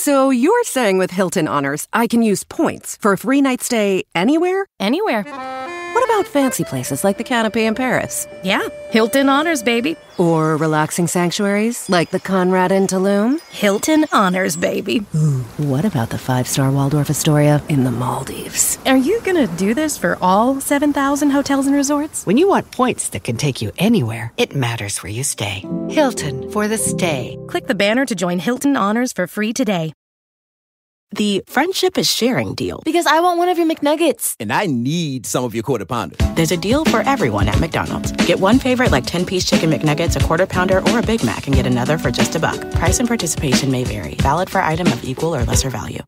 So you're saying with Hilton Honors, I can use points for a free night stay anywhere? Anywhere. What about fancy places like the Canopy in Paris? Yeah, Hilton Honors, baby. Or relaxing sanctuaries like the Conrad in Tulum? Hilton Honors, baby. Ooh, what about the 5-star Waldorf Astoria in the Maldives? Are you gonna do this for all 7,000 hotels and resorts? When you want points that can take you anywhere, it matters where you stay. Hilton for the stay. Click the banner to join Hilton Honors for free today. The friendship is sharing deal. Because I want one of your McNuggets. And I need some of your Quarter Pounder. There's a deal for everyone at McDonald's. Get one favorite like 10-piece chicken McNuggets, a Quarter Pounder, or a Big Mac, and get another for just $1. Price and participation may vary. Valid for item of equal or lesser value.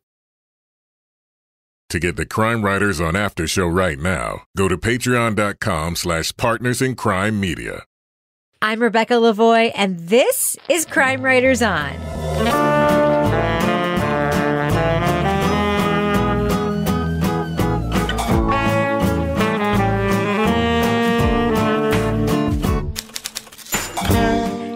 To get the Crime Writers on After Show right now, go to patreon.com/partnersincrimemedia. I'm Rebecca Lavoie, and this is Crime Writers On.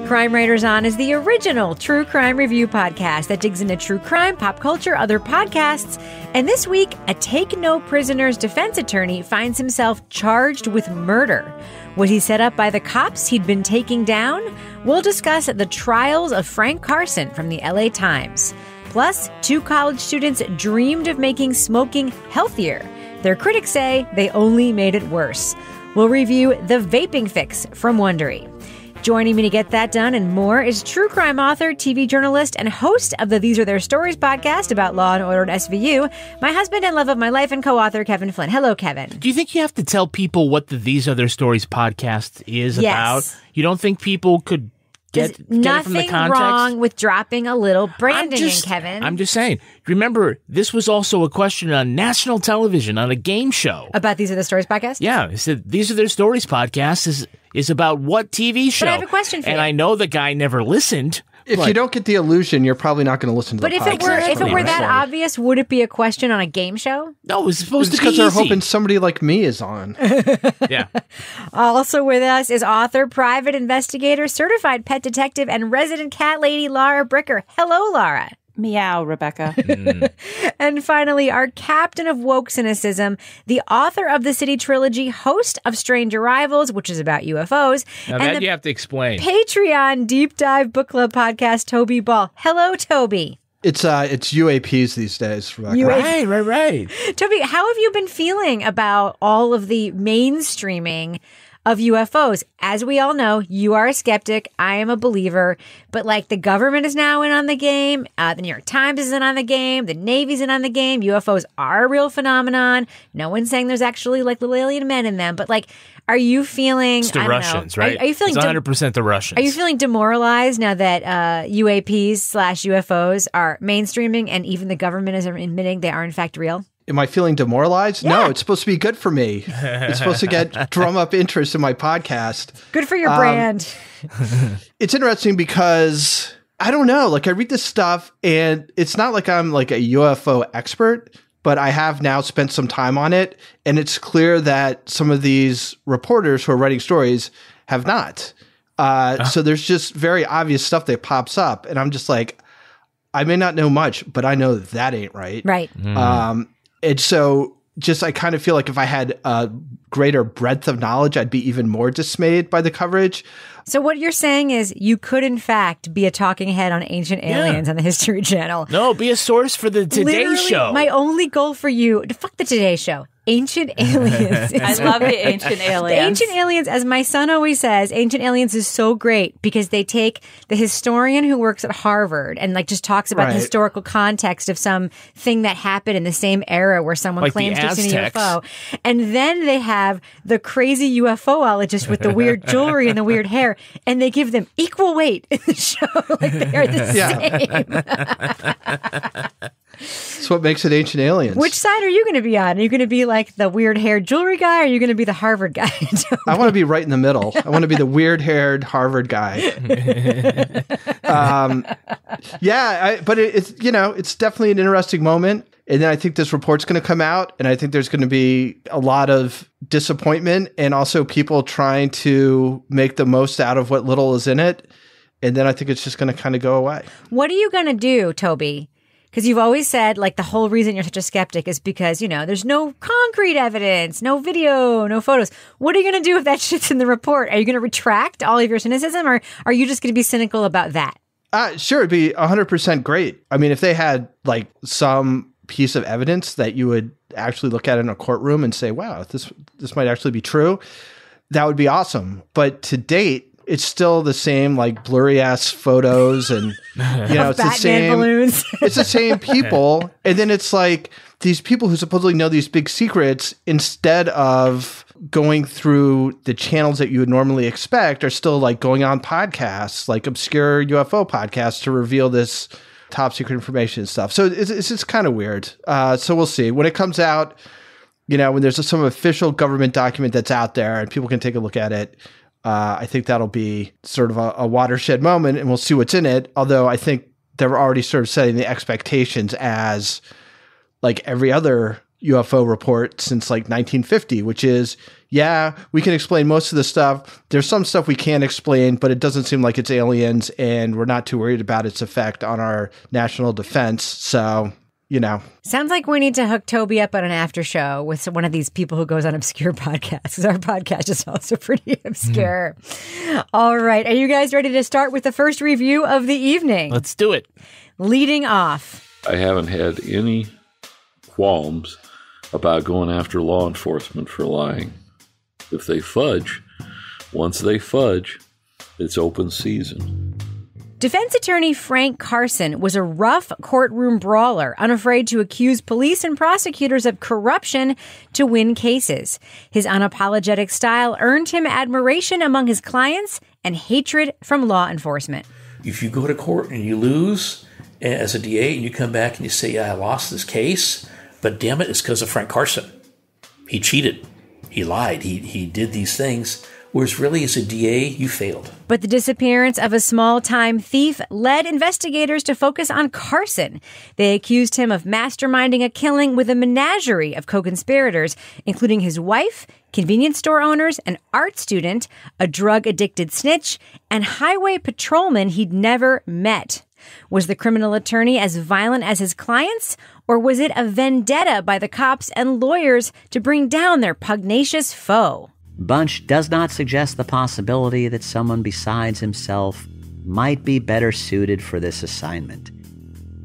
Crime Writers On is the original true crime review podcast that digs into true crime, pop culture, other podcasts. And this week, a take-no-prisoners defense attorney finds himself charged with murder. Was he set up by the cops he'd been taking down? We'll discuss the trials of Frank Carson from the LA Times. Plus, 2 college students dreamed of making smoking healthier. Their critics say they only made it worse. We'll review The Vaping Fix from Wondery. Joining me to get that done and more is true crime author, TV journalist, and host of the These Are Their Stories podcast about law and order and SVU, my husband and love of my life and co-author, Kevin Flynn. Hello, Kevin. Do you think you have to tell people what the These Are Their Stories podcast is about? You don't think people could get it from the context? Nothing wrong with dropping a little branding in, Kevin. I'm just saying. Remember, this was also a question on national television on a game show. About These Are the Stories podcast? Yeah. It said These Are Their Stories podcast is about what TV show? But I have a question for you. And I know the guy never listened. If you don't get the illusion, you're probably not going to listen to the podcast. But if it were that obvious, would it be a question on a game show? No, it's supposed to be because easy. they're hoping somebody like me is on. Yeah. Also with us is author, private investigator, certified pet detective, and resident cat lady Laura Bricker. Hello, Laura. Meow, Rebecca. And finally, our captain of woke cynicism, the author of the City Trilogy, host of Strange Arrivals, which is about UFOs. Now and that you have to explain. Patreon Deep Dive Book Club podcast, Toby Ball. Hello, Toby. It's UAPs these days, Rebecca. Right. Toby, how have you been feeling about all of the mainstreaming of UFOs? As we all know, you are a skeptic. I am a believer. But like the government is now in on the game. The New York Times is in on the game. The Navy's in on the game. UFOs are a real phenomenon. No one's saying there's actually like little alien men in them. But like, are you feeling... It's the Russians, right? Are you feeling... It's 100% the Russians. Are you feeling demoralized now that UAPs/UFOs are mainstreaming and even the government is admitting they are in fact real? Am I feeling demoralized? Yeah. No, it's supposed to be good for me. It's supposed to drum up interest in my podcast. Good for your brand. It's interesting because, I don't know, like I read this stuff and it's not like I'm like a UFO expert, but I have now spent some time on it. And it's clear that some of these reporters who are writing stories have not. So there's just very obvious stuff that pops up. And I'm just like, I may not know much, but I know that ain't right. Right. And so just I kind of feel like if I had a greater breadth of knowledge, I'd be even more dismayed by the coverage. So what you're saying is you could, in fact, be a talking head on ancient aliens on the History Channel. No, be a source for the Today Show. My only goal for you, fuck the Today Show. Ancient Aliens. I love the Ancient Aliens. The Ancient Aliens, as my son always says, Ancient Aliens is so great because they take the historian who works at Harvard and like just talks about the historical context of some thing that happened in the same era where someone like claims to have seen a UFO. And then they have the crazy UFOologist with the weird jewelry and the weird hair, and they give them equal weight in the show. Like they are the same. That's what makes it Ancient Aliens. Which side are you going to be on? Are you going to be like the weird-haired jewelry guy, or are you going to be the Harvard guy? I want to be right in the middle. I want to be the weird-haired Harvard guy. But it's it's definitely an interesting moment. And then I think this report's going to come out, and I think there's going to be a lot of disappointment and also people trying to make the most out of what little is in it. And then I think it's just going to kind of go away. What are you going to do, Toby, Because you've always said, like, the whole reason you're such a skeptic is because, there's no concrete evidence, no video, no photos. What are you going to do if that shit's in the report? Are you going to retract all of your cynicism, or are you just going to be cynical about that? Sure, it'd be 100% great. I mean, if they had, like, some piece of evidence that you would actually look at in a courtroom and say, wow, this might actually be true, that would be awesome. But to date, it's still the same, like, blurry ass photos, and it's the same balloons. It's the same people, and then it's like these people who supposedly know these big secrets, instead of going through the channels that you would normally expect, are still like going on podcasts, like obscure UFO podcasts, to reveal this top secret information and stuff. So it's just kind of weird. So we'll see when it comes out. When there's some official government document that's out there and people can take a look at it. I think that'll be sort of a watershed moment, and we'll see what's in it. Although I think they're already sort of setting the expectations as like every other UFO report since like 1950, which is, yeah, we can explain most of the stuff. There's some stuff we can't explain, but it doesn't seem like it's aliens, and we're not too worried about its effect on our national defense. So, Sounds like we need to hook Toby up on an after show with one of these people who goes on obscure podcasts, because our podcast is also pretty obscure. All right. Are you guys ready to start with the first review of the evening? Let's do it. Leading off. I haven't had any qualms about going after law enforcement for lying. If they fudge, once they fudge, it's open season. Defense attorney Frank Carson was a rough courtroom brawler, unafraid to accuse police and prosecutors of corruption to win cases. His unapologetic style earned him admiration among his clients and hatred from law enforcement. If you go to court and you lose as a DA and you come back and you say, I lost this case, but damn it, it's because of Frank Carson. He cheated. He lied. He did these things. Whereas really, as a DA, you failed. But the disappearance of a small-time thief led investigators to focus on Carson. They accused him of masterminding a killing with a menagerie of co-conspirators, including his wife, convenience store owners, an art student, a drug-addicted snitch, and highway patrolman he'd never met. Was the criminal attorney as violent as his clients, or was it a vendetta by the cops and lawyers to bring down their pugnacious foe? Bunch does not suggest the possibility that someone besides himself might be better suited for this assignment.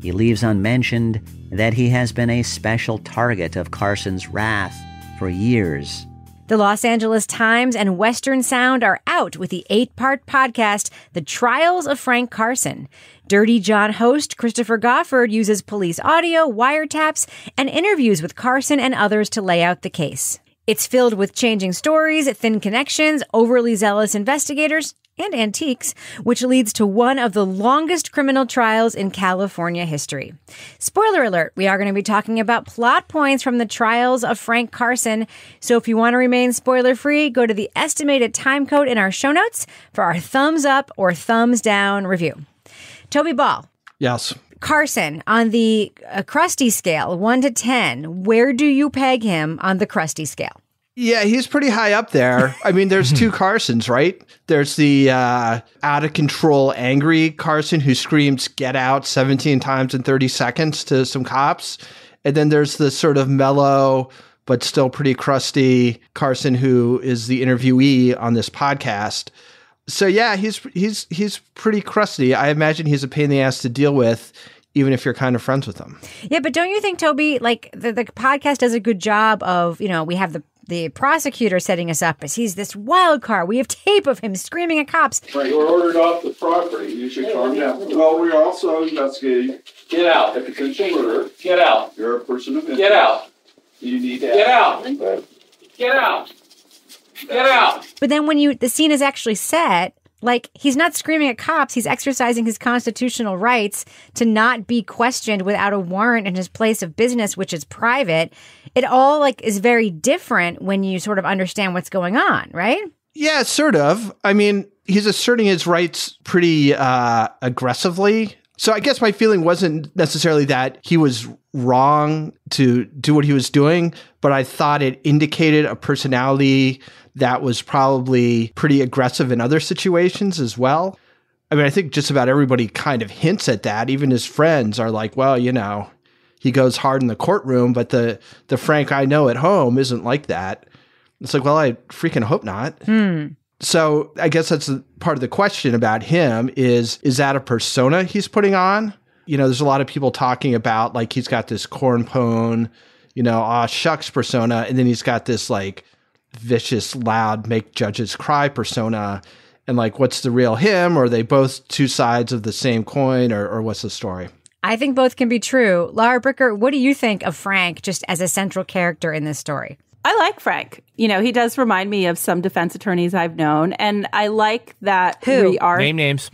He leaves unmentioned that he has been a special target of Carson's wrath for years. The Los Angeles Times and Western Sound are out with the 8-part podcast, The Trials of Frank Carson. Dirty John host Christopher Goffard uses police audio, wiretaps, and interviews with Carson and others to lay out the case. It's filled with changing stories, thin connections, overly zealous investigators, and antiques, which leads to one of the longest criminal trials in California history. Spoiler alert, we are going to be talking about plot points from the trials of Frank Carson. So if you want to remain spoiler-free, go to the estimated time code in our show notes for our thumbs up or thumbs down review. Toby Ball. Yes. Carson, on the crusty scale, 1 to 10, where do you peg him on the crusty scale? Yeah, he's pretty high up there. I mean, there's two Carsons, right? There's the out-of-control angry Carson who screams, "Get out," 17 times in 30 seconds to some cops. And then there's the sort of mellow but still pretty crusty Carson who is the interviewee on this podcast. So yeah, he's pretty crusty. I imagine he's a pain in the ass to deal with, even if you're kind of friends with him. Yeah, but don't you think, Toby, like the podcast does a good job of, we have the prosecutor setting us up as he's this wild card. We have tape of him screaming at cops. Right, you're ordered off the property. You should calm down. Well, we're also investigating. Get out. A potential murder. Get out. You're a person of interest. Get out. You need to get out. Get out. Get out. But then when the scene is actually set, like, he's not screaming at cops. He's exercising his constitutional rights to not be questioned without a warrant in his place of business, which is private. It all is very different when you sort of understand what's going on, right? Yeah, sort of. I mean, he's asserting his rights pretty aggressively. So I guess my feeling wasn't necessarily that he was wrong to do what he was doing, but I thought it indicated a personality that was probably pretty aggressive in other situations as well. I mean, I think just about everybody kind of hints at that. Even his friends are like, well, he goes hard in the courtroom, but the Frank I know at home isn't like that. It's like, well, I freaking hope not. So I guess that's part of the question about him is that a persona he's putting on? There's a lot of people talking about like he's got this corn pone, aw shucks persona. And then he's got this like vicious, loud, make judges cry persona. And like, what's the real him? Or are they both two sides of the same coin or what's the story? I think both can be true. Laura Bricker, what do you think of Frank just as a central character in this story? I like Frank. He does remind me of some defense attorneys I've known. And I like that we are... Name names.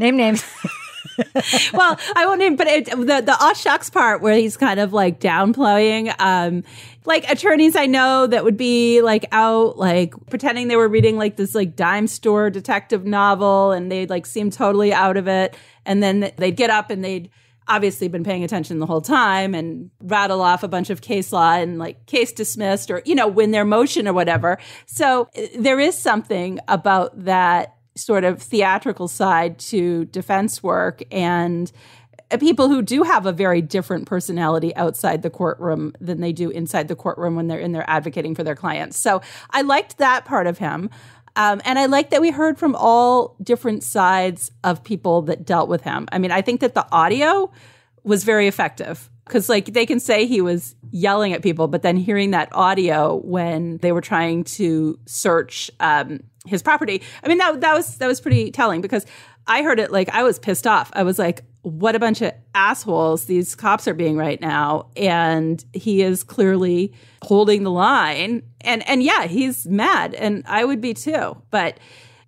Well, I won't name, but the aw shucks part where he's kind of like downplaying, like attorneys I know that would be like out, like pretending they were reading like this like dime store detective novel and they'd like seem totally out of it. And then they'd get up and they'd obviously been paying attention the whole time and rattle off a bunch of case law and like case dismissed or, win their motion or whatever. So there is something about that sort of theatrical side to defense work and people who do have a very different personality outside the courtroom than they do inside the courtroom when they're in there advocating for their clients. So I liked that part of him. And I like that we heard from all different sides of people that dealt with him. I mean, I think that the audio was very effective because like they can say he was yelling at people, but then hearing that audio when they were trying to search his property, I mean, that was pretty telling because I heard it like I was pissed off. I was like, what a bunch of assholes these cops are being right now. And he is clearly holding the line. And yeah, he's mad. And I would be too. But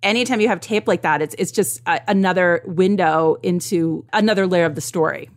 anytime you have tape like that, it's just another window into another layer of the story.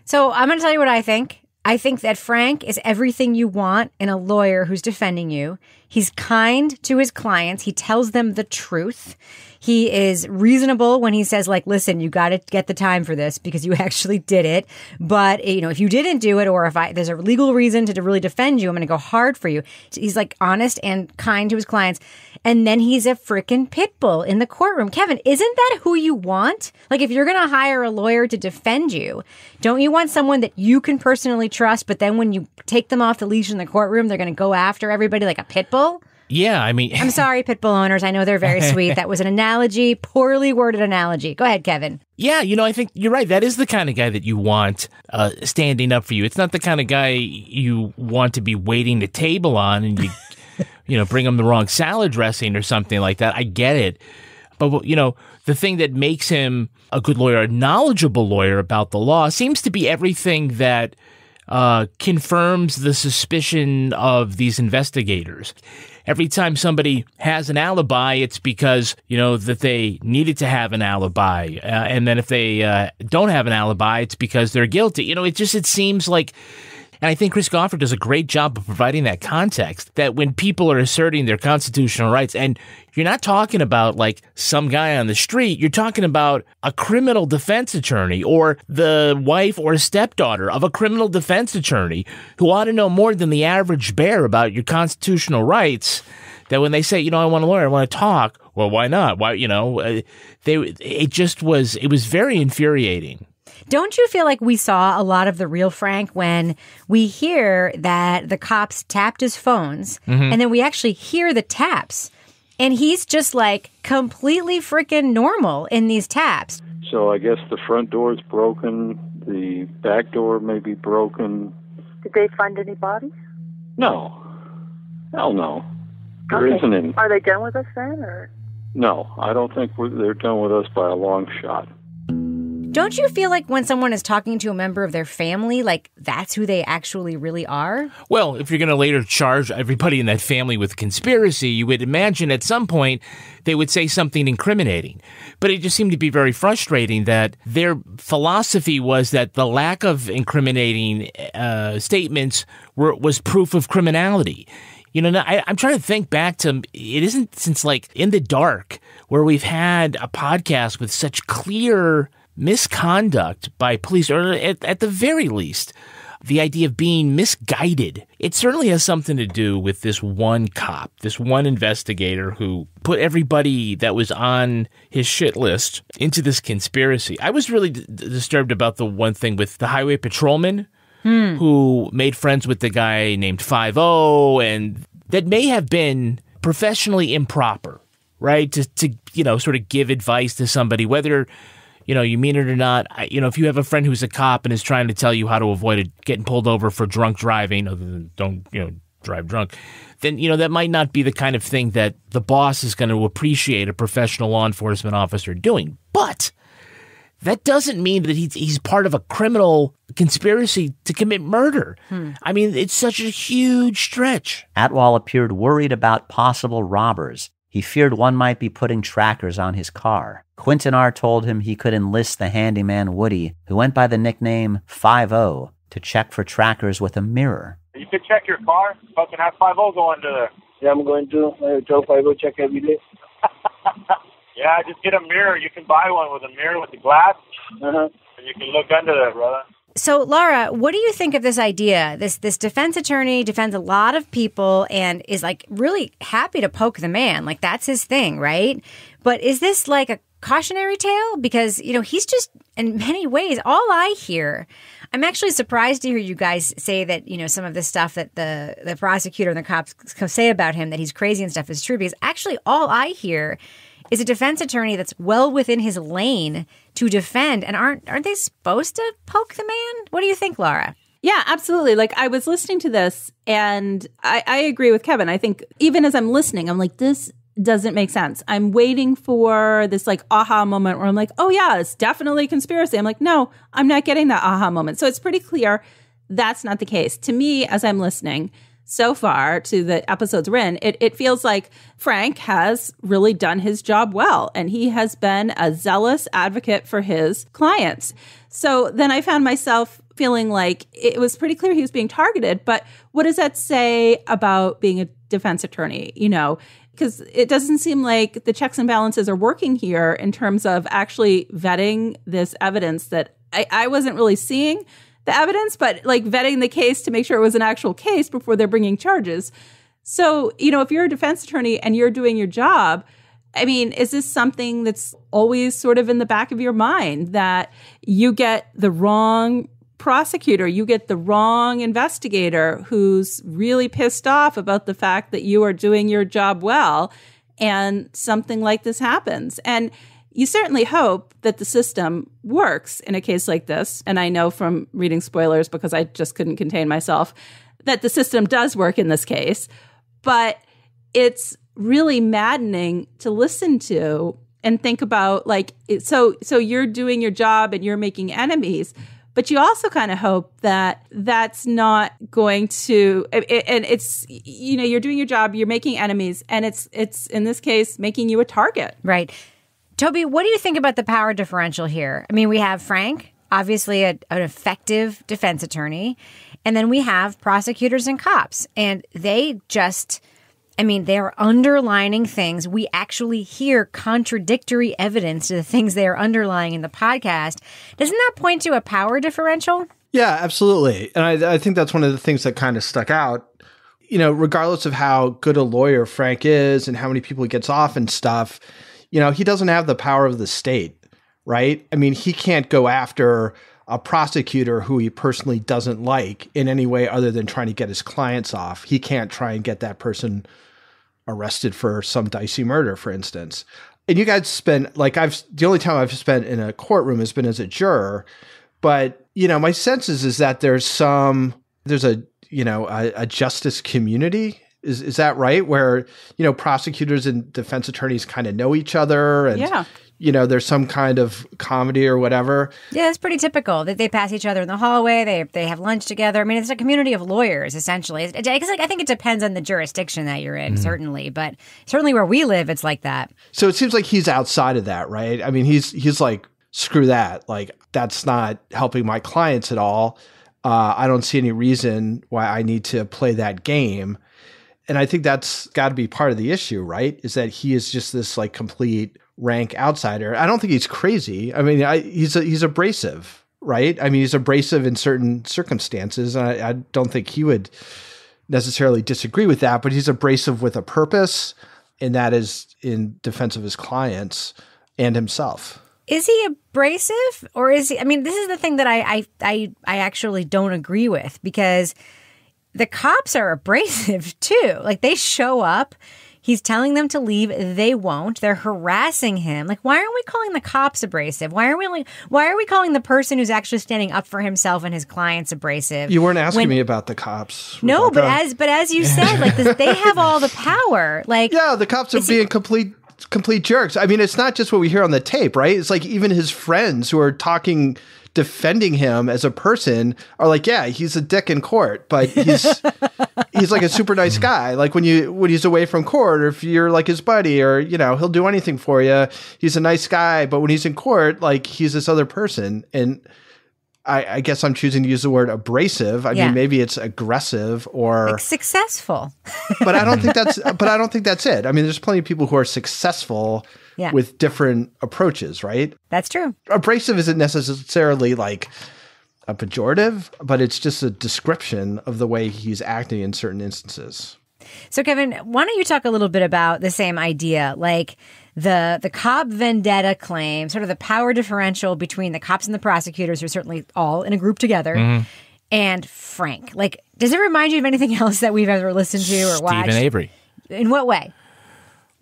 So I'm going to tell you what I think. I think that Frank is everything you want in a lawyer who's defending you. He's kind to his clients. He tells them the truth. He is reasonable when he says, like, listen, you got to get the time for this because you actually did it. But, if you didn't do it or if there's a legal reason to really defend you, I'm going to go hard for you. He's like honest and kind to his clients. And then he's a freaking pit bull in the courtroom. Kevin, isn't that who you want? Like, if you're going to hire a lawyer to defend you, don't you want someone that you can personally trust, but then when you take them off the leash in the courtroom, they're going to go after everybody like a pit bull? Yeah, I mean... I'm sorry, pit bull owners. I know they're very sweet. That was an analogy, poorly worded analogy. Go ahead, Kevin. Yeah, I think you're right. That is the kind of guy that you want standing up for you. It's not the kind of guy you want to be waiting the table on and you bring him the wrong salad dressing or something like that. I get it. But, the thing that makes him a good lawyer, a knowledgeable lawyer about the law, seems to be everything that confirms the suspicion of these investigators. Every time somebody has an alibi, it's because, that they needed to have an alibi. And then if they don't have an alibi, it's because they're guilty. It seems like... And I think Chris Goffard does a great job of providing that context that when people are asserting their constitutional rights, and you're not talking about like some guy on the street, you're talking about a criminal defense attorney or the wife or stepdaughter of a criminal defense attorney who ought to know more than the average bear about your constitutional rights. That when they say, I want a lawyer, I want to talk, well, why not? Why, it was very infuriating. Don't you feel like we saw a lot of the real Frank when we hear that the cops tapped his phones and then we actually hear the taps and he's just like completely freaking normal in these taps? So I guess the front door is broken. The back door may be broken. Did they find any bodies? No. Hell no. There isn't any. Are they done with us then? Or? No, I don't think they're done with us by a long shot. Don't you feel like when someone is talking to a member of their family, like that's who they actually really are? Well, if you're going to later charge everybody in that family with conspiracy, you would imagine at some point they would say something incriminating. But it just seemed to be very frustrating that their philosophy was that the lack of incriminating statements was proof of criminality. I'm trying to think back to, it isn't since like In the Dark where we've had a podcast with such clear misconduct by police, or at the very least, the idea of being misguided. It certainly has something to do with this one cop, this one investigator who put everybody that was on his shit list into this conspiracy. I was really disturbed about the one thing with the highway patrolman who made friends with the guy named 5-0, and that may have been professionally improper, right? To sort of give advice to somebody, whether you mean it or not. If you have a friend who's a cop and is trying to tell you how to avoid getting pulled over for drunk driving, other than don't, drive drunk, then, that might not be the kind of thing that the boss is going to appreciate a professional law enforcement officer doing. But that doesn't mean that he's part of a criminal conspiracy to commit murder. I mean, it's such a huge stretch. Atwal appeared worried about possible robbers. He feared one might be putting trackers on his car. Quintanar told him he could enlist the handyman Woody, who went by the nickname 5-0, to check for trackers with a mirror. You could check your car. Fucking have 5-0 go under there. Yeah, I'm going to. I tell 5-0 check every day. Yeah, just get a mirror. You can buy one with a mirror with the glass. And you can look under there, brother. So, Laura, what do you think of this idea? This defense attorney defends a lot of people and is like really happy to poke the man. Like that's his thing, right? But is this like a cautionary tale? Because, he's just in many ways all I hear. I'm actually surprised to hear you guys say that, some of the stuff that the prosecutor and the cops say about him, that he's crazy and stuff, is true. Because actually all I hear is a defense attorney that's well within his lane to defend. And aren't they supposed to poke the man? What do you think, Laura? Yeah, absolutely. Like, I was listening to this, and I agree with Kevin. I think even as I'm listening, I'm like, this doesn't make sense. I'm waiting for this, like, aha moment where I'm like, oh, yeah, it's definitely conspiracy. I'm like, no, I'm not getting that aha moment. So it's pretty clear that's not the case. To me, as I'm listening so far to the episodes we're in, it feels like Frank has really done his job well, and he has been a zealous advocate for his clients. So then I found myself feeling like it was pretty clear he was being targeted, but what does that say about being a defense attorney? Because it doesn't seem like the checks and balances are working here in terms of actually vetting this evidence that I wasn't really seeing the evidence, but like vetting the case to make sure it was an actual case before they're bringing charges. So, if you're a defense attorney and you're doing your job, I mean, is this something that's always sort of in the back of your mind, that you get the wrong prosecutor, you get the wrong investigator who's really pissed off about the fact that you are doing your job well, and something like this happens? And you certainly hope that the system works in a case like this. And I know from reading spoilers, because I just couldn't contain myself, that the system does work in this case. But it's really maddening to listen to and think about, like, so you're doing your job and you're making enemies, but you also kind of hope that that's not going to, and it's, you're doing your job, you're making enemies, and it's in this case making you a target. Right. Toby, what do you think about the power differential here? I mean, we have Frank, obviously an effective defense attorney, and then we have prosecutors and cops, and they just, they're underlining things. We actually hear contradictory evidence to the things they are underlying in the podcast. Doesn't that point to a power differential? Yeah, absolutely. And I think that's one of the things that kind of stuck out. Regardless of how good a lawyer Frank is and how many people he gets off and stuff, he doesn't have the power of the state, right? I mean, he can't go after a prosecutor who he personally doesn't like in any way other than trying to get his clients off. He can't try and get that person arrested for some dicey murder, for instance. And you guys spend, the only time I've spent in a courtroom has been as a juror. But, my sense is that there's a justice community. Is that right? Where, prosecutors and defense attorneys kind of know each other, and, there's some kind of comedy or whatever. Yeah, it's pretty typical that they pass each other in the hallway. They have lunch together. I mean, it's a community of lawyers, essentially. I think it depends on the jurisdiction that you're in, certainly. But certainly where we live, it's like that. So it seems like he's outside of that, right? I mean, he's like, screw that. Like, that's not helping my clients at all. I don't see any reason why I need to play that game. And I think that's got to be part of the issue, right? Is that he is just this like complete rank outsider. I don't think he's crazy. I mean, he's abrasive, right? I mean, he's abrasive in certain circumstances. And I don't think he would necessarily disagree with that, but he's abrasive with a purpose, and that is in defense of his clients and himself. Is he abrasive, or is he? I mean, this is the thing that I actually don't agree with, because the cops are abrasive too. Like, they show up. He's telling them to leave. They won't. They're harassing him. Like, why aren't we calling the cops abrasive? Why are we calling the person who's actually standing up for himself and his clients abrasive? You weren't asking me about the cops. No, Rebecca. but as you said, like, they have all the power. Like, yeah, the cops are being complete jerks. I mean, it's not just what we hear on the tape, right? It's like even his friends who are defending him as a person are like, yeah, he's a dick in court, but he's like a super nice guy. Like when he's away from court, or if you're like his buddy, or, you know, he'll do anything for you. He's a nice guy, but when he's in court, like, he's this other person. And I guess I'm choosing to use the word abrasive. I mean, maybe it's aggressive or like successful, but I don't think that's it. I mean, there's plenty of people who are successful with different approaches, right? That's true. Abrasive isn't necessarily like a pejorative, but it's just a description of the way he's acting in certain instances. So, Kevin, why don't you talk a little bit about the same idea, like the cop vendetta claim, sort of the power differential between the cops and the prosecutors, who are certainly all in a group together, and Frank. Like, does it remind you of anything else that we've ever listened to or watched? Stephen Avery. In what way?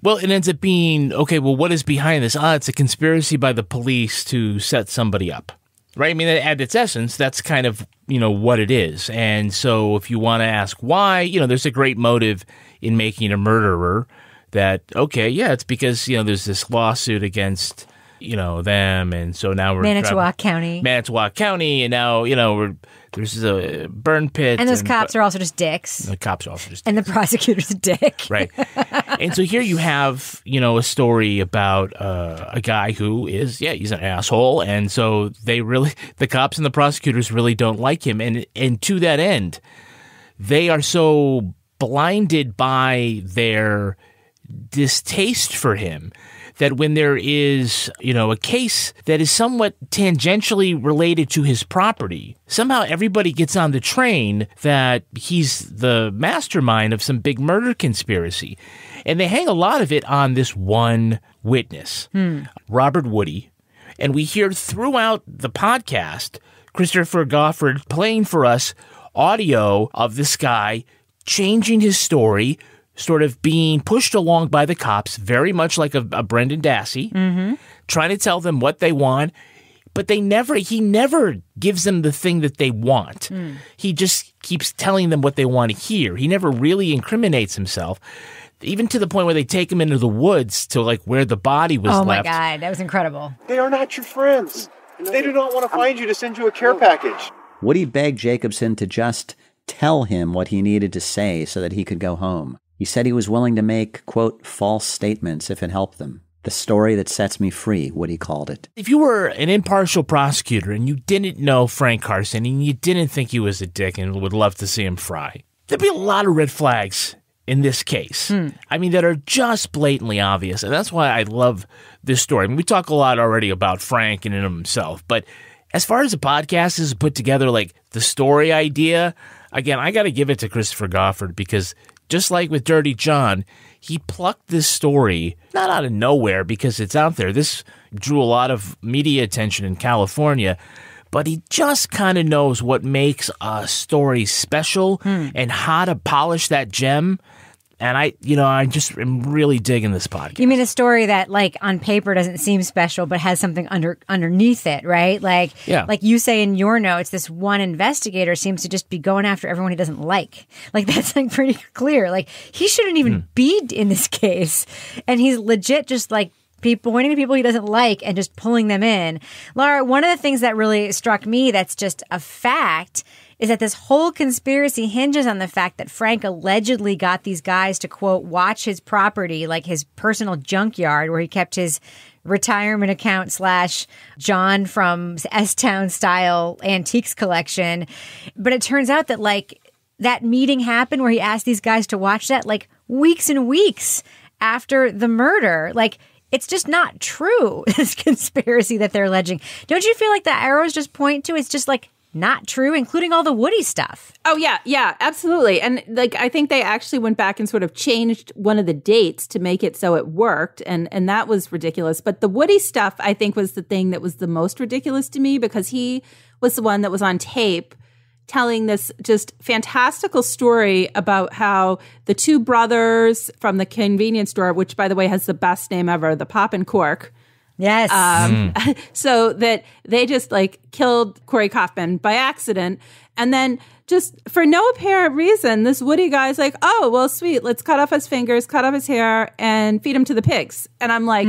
Well, it ends up being, okay, well, what is behind this? It's a conspiracy by the police to set somebody up, right? I mean, at its essence, that's kind of, you know, what it is. And so if you want to ask why, you know, there's a great motive in making a murderer that, okay, yeah, it's because, you know, there's this lawsuit against, you know, them. And so now we're Manitowoc County, and now, you know, there's a burn pit. And those cops are also just dicks. The cops are also just dicks. And the prosecutor's a dick. Right. And so here you have, you know, a story about a guy who is, he's an asshole. And so the cops and the prosecutors really don't like him. And to that end, they are so blinded by their distaste for him that when there is, you know, a case that is somewhat tangentially related to his property, somehow everybody gets on the train that he's the mastermind of some big murder conspiracy. And they hang a lot of it on this one witness, Robert Woody. And we hear throughout the podcast, Christopher Goffard playing for us audio of this guy changing his story, sort of being pushed along by the cops, very much like a Brendan Dassey, trying to tell them what they want, but he never gives them the thing that they want. He just keeps telling them what they want to hear. He never really incriminates himself, even to the point where they take him into the woods to like where the body was left. Oh my God, that was incredible. They are not your friends. They do not want to find you to send you a care package. Woody begged Jacobson to just tell him what he needed to say so that he could go home. He said he was willing to make, quote, false statements if it helped them. The story that sets me free, Woody called it. If you were an impartial prosecutor and you didn't know Frank Carson and you didn't think he was a dick and would love to see him fry, there'd be a lot of red flags in this case. I mean, that are just blatantly obvious. And that's why I love this story. I mean, we talk a lot already about Frank and in himself, but as far as the podcast is put together, like the story idea, again, I got to give it to Christopher Goffard, because just like with Dirty John, he plucked this story not out of nowhere because it's out there. This drew a lot of media attention in California, but he just kind of knows what makes a story special and how to polish that gem. And I just am really digging this podcast. You mean a story that, like, on paper doesn't seem special, but has something underneath it, right? Like, like you say in your notes, this one investigator seems to just be going after everyone he doesn't like. Like, that's like pretty clear. Like, he shouldn't even be in this case, and he's legit just like pointing to people he doesn't like and just pulling them in. Laura, one of the things that really struck me that's just a fact is that this whole conspiracy hinges on the fact that Frank allegedly got these guys to, quote, watch his property, like his personal junkyard where he kept his retirement account / John from S-Town style antiques collection. But it turns out that, like, that meeting happened where he asked these guys to watch that, like, weeks and weeks after the murder. Like, it's just not true, this conspiracy that they're alleging. Don't you feel like the arrows just point to it's just like not true, including all the Woody stuff? Oh, yeah, absolutely. And like, I think they actually went back and sort of changed one of the dates to make it so it worked. And that was ridiculous. But the Woody stuff, I think, was the thing that was the most ridiculous to me, because he was the one that was on tape telling this just fantastical story about how the two brothers from the convenience store, which, by the way, has the best name ever, the Pop and Cork. Yes. So that they just like killed Corey Kaufman by accident. And then just for no apparent reason, this Woody guy's like, oh, well, sweet. Let's cut off his fingers, cut off his hair, and feed him to the pigs. And I'm like,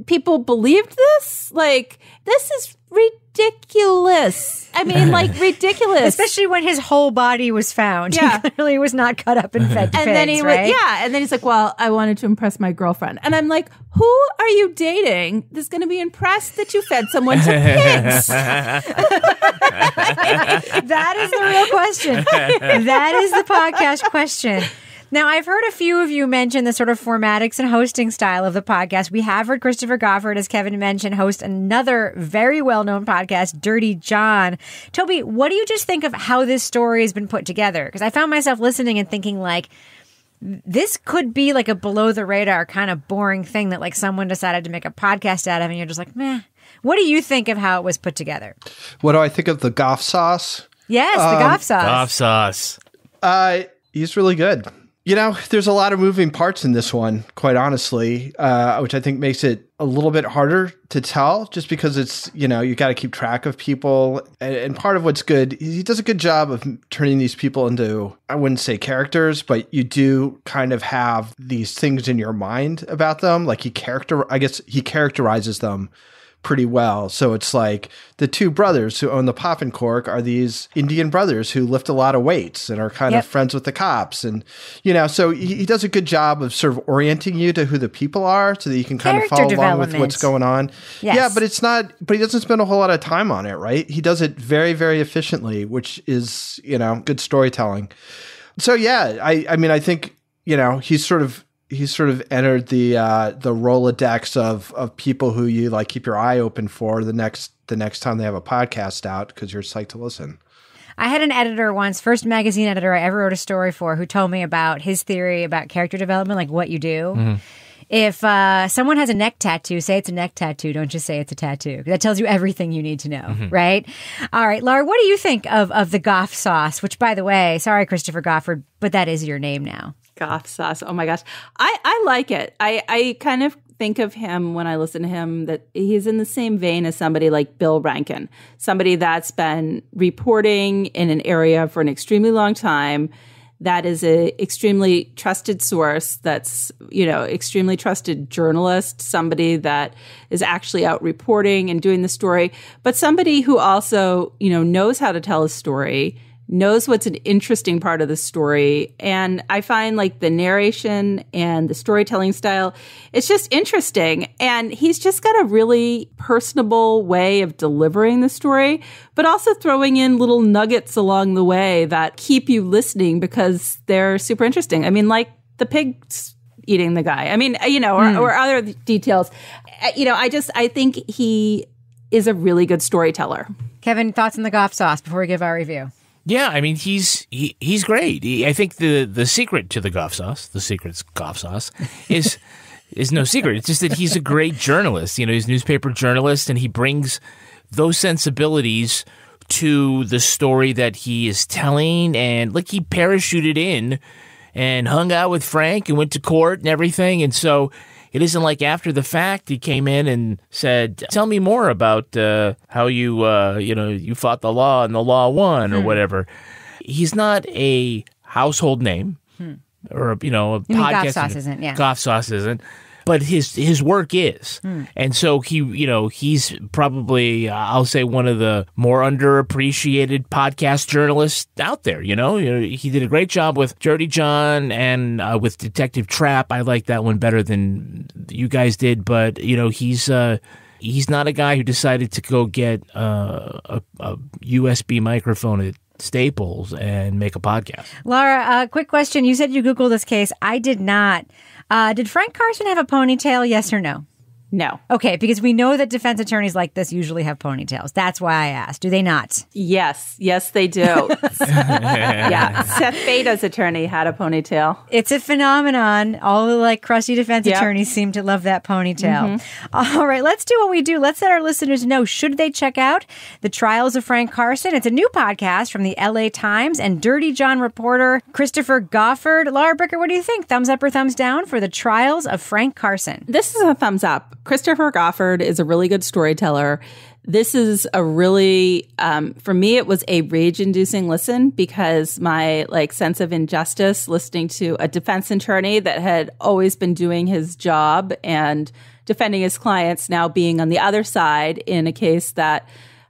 people believed this? Like, this is ridiculous. I mean, like, ridiculous. Especially when his whole body was found. Yeah. He clearly was not cut up and fed to pigs, then he right? and then he's like, well, I wanted to impress my girlfriend. And I'm like, who are you dating that's going to be impressed that you fed someone to pigs? That is the real question. That is the podcast question. Now, I've heard a few of you mention the sort of formatics and hosting style of the podcast. We have heard Christopher Goffard, as Kevin mentioned, host another very well-known podcast, Dirty John. Toby, what do you just think of how this story has been put together? Because I found myself listening and thinking, like, this could be like a below-the-radar kind of boring thing that, like, someone decided to make a podcast out of, and you're just like, meh. What do you think of how it was put together? What do I think of the Goff sauce? Yes, the Goff sauce. Goff sauce. He's really good. You know, there's a lot of moving parts in this one, quite honestly, which I think makes it a little bit harder to tell, just because it's, you know, you got to keep track of people. And part of what's good, he does a good job of turning these people into, I wouldn't say characters, but you do kind of have these things in your mind about them. Like he characterizes them pretty well. So it's like the two brothers who own the Pop and Cork are these Indian brothers who lift a lot of weights and are kind of friends with the cops. And, you know, so he does a good job of sort of orienting you to who the people are so that you can kind of follow along with what's going on. Yes. Yeah, but he doesn't spend a whole lot of time on it, right? He does it very, very efficiently, which is, you know, good storytelling. So yeah, I mean, I think, you know, he's sort of entered the Rolodex of people who you like keep your eye open for the next time they have a podcast out, because you're psyched to listen. I had an editor once, first magazine editor I ever wrote a story for, who told me about his theory about character development, like what you do. Mm-hmm. If someone has a neck tattoo, say it's a neck tattoo. Don't just say it's a tattoo. That tells you everything you need to know, right? All right, Laura, what do you think of the Goff sauce? Which, by the way, sorry, Christopher Goffard, but that is your name now. Goff sauce. Oh my gosh. I like it. I kind of think of him when I listen to him that he's in the same vein as somebody like Bill Rankin, somebody that's been reporting in an area for an extremely long time. That is a extremely trusted source. That's, you know, extremely trusted journalist, somebody that is actually out reporting and doing the story, but somebody who also, you know, knows how to tell a story, knows what's an interesting part of the story. And I find like the narration and the storytelling style, it's just interesting. And he's just got a really personable way of delivering the story, but also throwing in little nuggets along the way that keep you listening because they're super interesting. I mean, like the pigs eating the guy. I mean, you know, or other details. You know, I think he is a really good storyteller. Kevin, thoughts on the Goff sauce before we give our review? Yeah, I mean, he's great. I think the secret to the Goff sauce, is no secret. It's just that he's a great journalist. You know, he's a newspaper journalist, and he brings those sensibilities to the story that he is telling. And like he parachuted in and hung out with Frank and went to court and everything. And so it isn't like after the fact he came in and said, tell me more about how you fought the law and the law won or whatever. He's not a household name or, you know, a podcast. Goff sauce isn't, yeah. Goff sauce isn't. But his work is. And so he's probably, I'll say, one of the more underappreciated podcast journalists out there. You know, he did a great job with Dirty John and with Detective Trapp. I like that one better than you guys did. But, you know, he's not a guy who decided to go get a USB microphone at Staples and make a podcast. Laura, quick question. You said you Googled this case. I did not. Did Frank Carson have a ponytail, yes or no? No. Okay, because we know that defense attorneys like this usually have ponytails. That's why I asked. Do they not? Yes, they do. Yeah, Seth Beda's attorney had a ponytail. It's a phenomenon. All the like crusty defense attorneys seem to love that ponytail. All right, let's do what we do. Let's let our listeners know, should they check out The Trials of Frank Carson? It's a new podcast from the LA Times and Dirty John reporter Christopher Goffard. Laura Bricker, what do you think? Thumbs up or thumbs down for The Trials of Frank Carson? This is a thumbs up. Christopher Goffard is a really good storyteller. This is a really, for me, it was a rage-inducing listen because my sense of injustice listening to a defense attorney that had always been doing his job and defending his clients now being on the other side in a case that,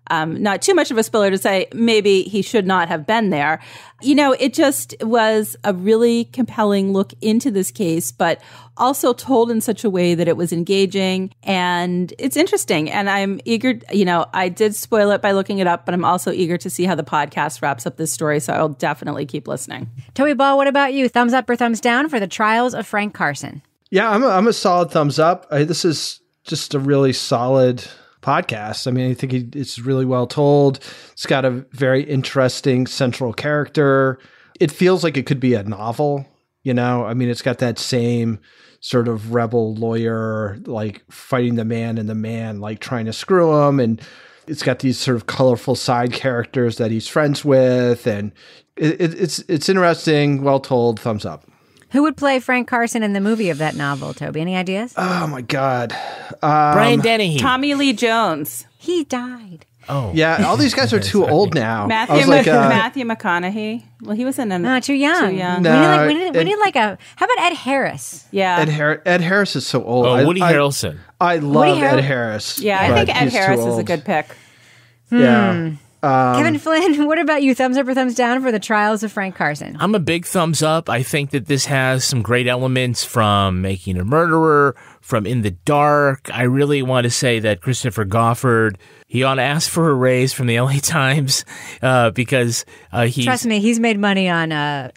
not too much of a spiller to say, maybe he should not have been there. It just was a really compelling look into this case, but also told in such a way that it was engaging and it's interesting. And I'm eager, I did spoil it by looking it up, but I'm also eager to see how the podcast wraps up this story. So I'll definitely keep listening. Toby Ball, what about you? Thumbs up or thumbs down for The Trials of Frank Carson? Yeah, I'm a solid thumbs up. This is just a really solid podcast. I mean, I think it's really well told. It's got a very interesting central character. It feels like it could be a novel, I mean, it's got that same sort of rebel lawyer, fighting the man and the man, trying to screw him. And it's got these sort of colorful side characters that he's friends with. And it's interesting, well told, thumbs up. Who would play Frank Carson in the movie of that novel, Toby? Any ideas? Oh, my God. Brian Dennehy. Tommy Lee Jones. He died. Oh. Yeah, all these guys are too old now. Matthew McConaughey. Well, he was in No, too young. Too young. No, we need how about Ed Harris? Yeah. Ed Harris is so old. Oh, Woody Harrelson. I love Ed Harris. Yeah, I think Ed Harris is a good pick. Yeah. Kevin Flynn, what about you? Thumbs up or thumbs down for The Trials of Frank Carson? I'm a big thumbs up. I think that this has some great elements from Making a Murderer, from In the Dark. I really want to say that Christopher Goffard, he ought to ask for a raise from the LA Times because Trust me, he's made money on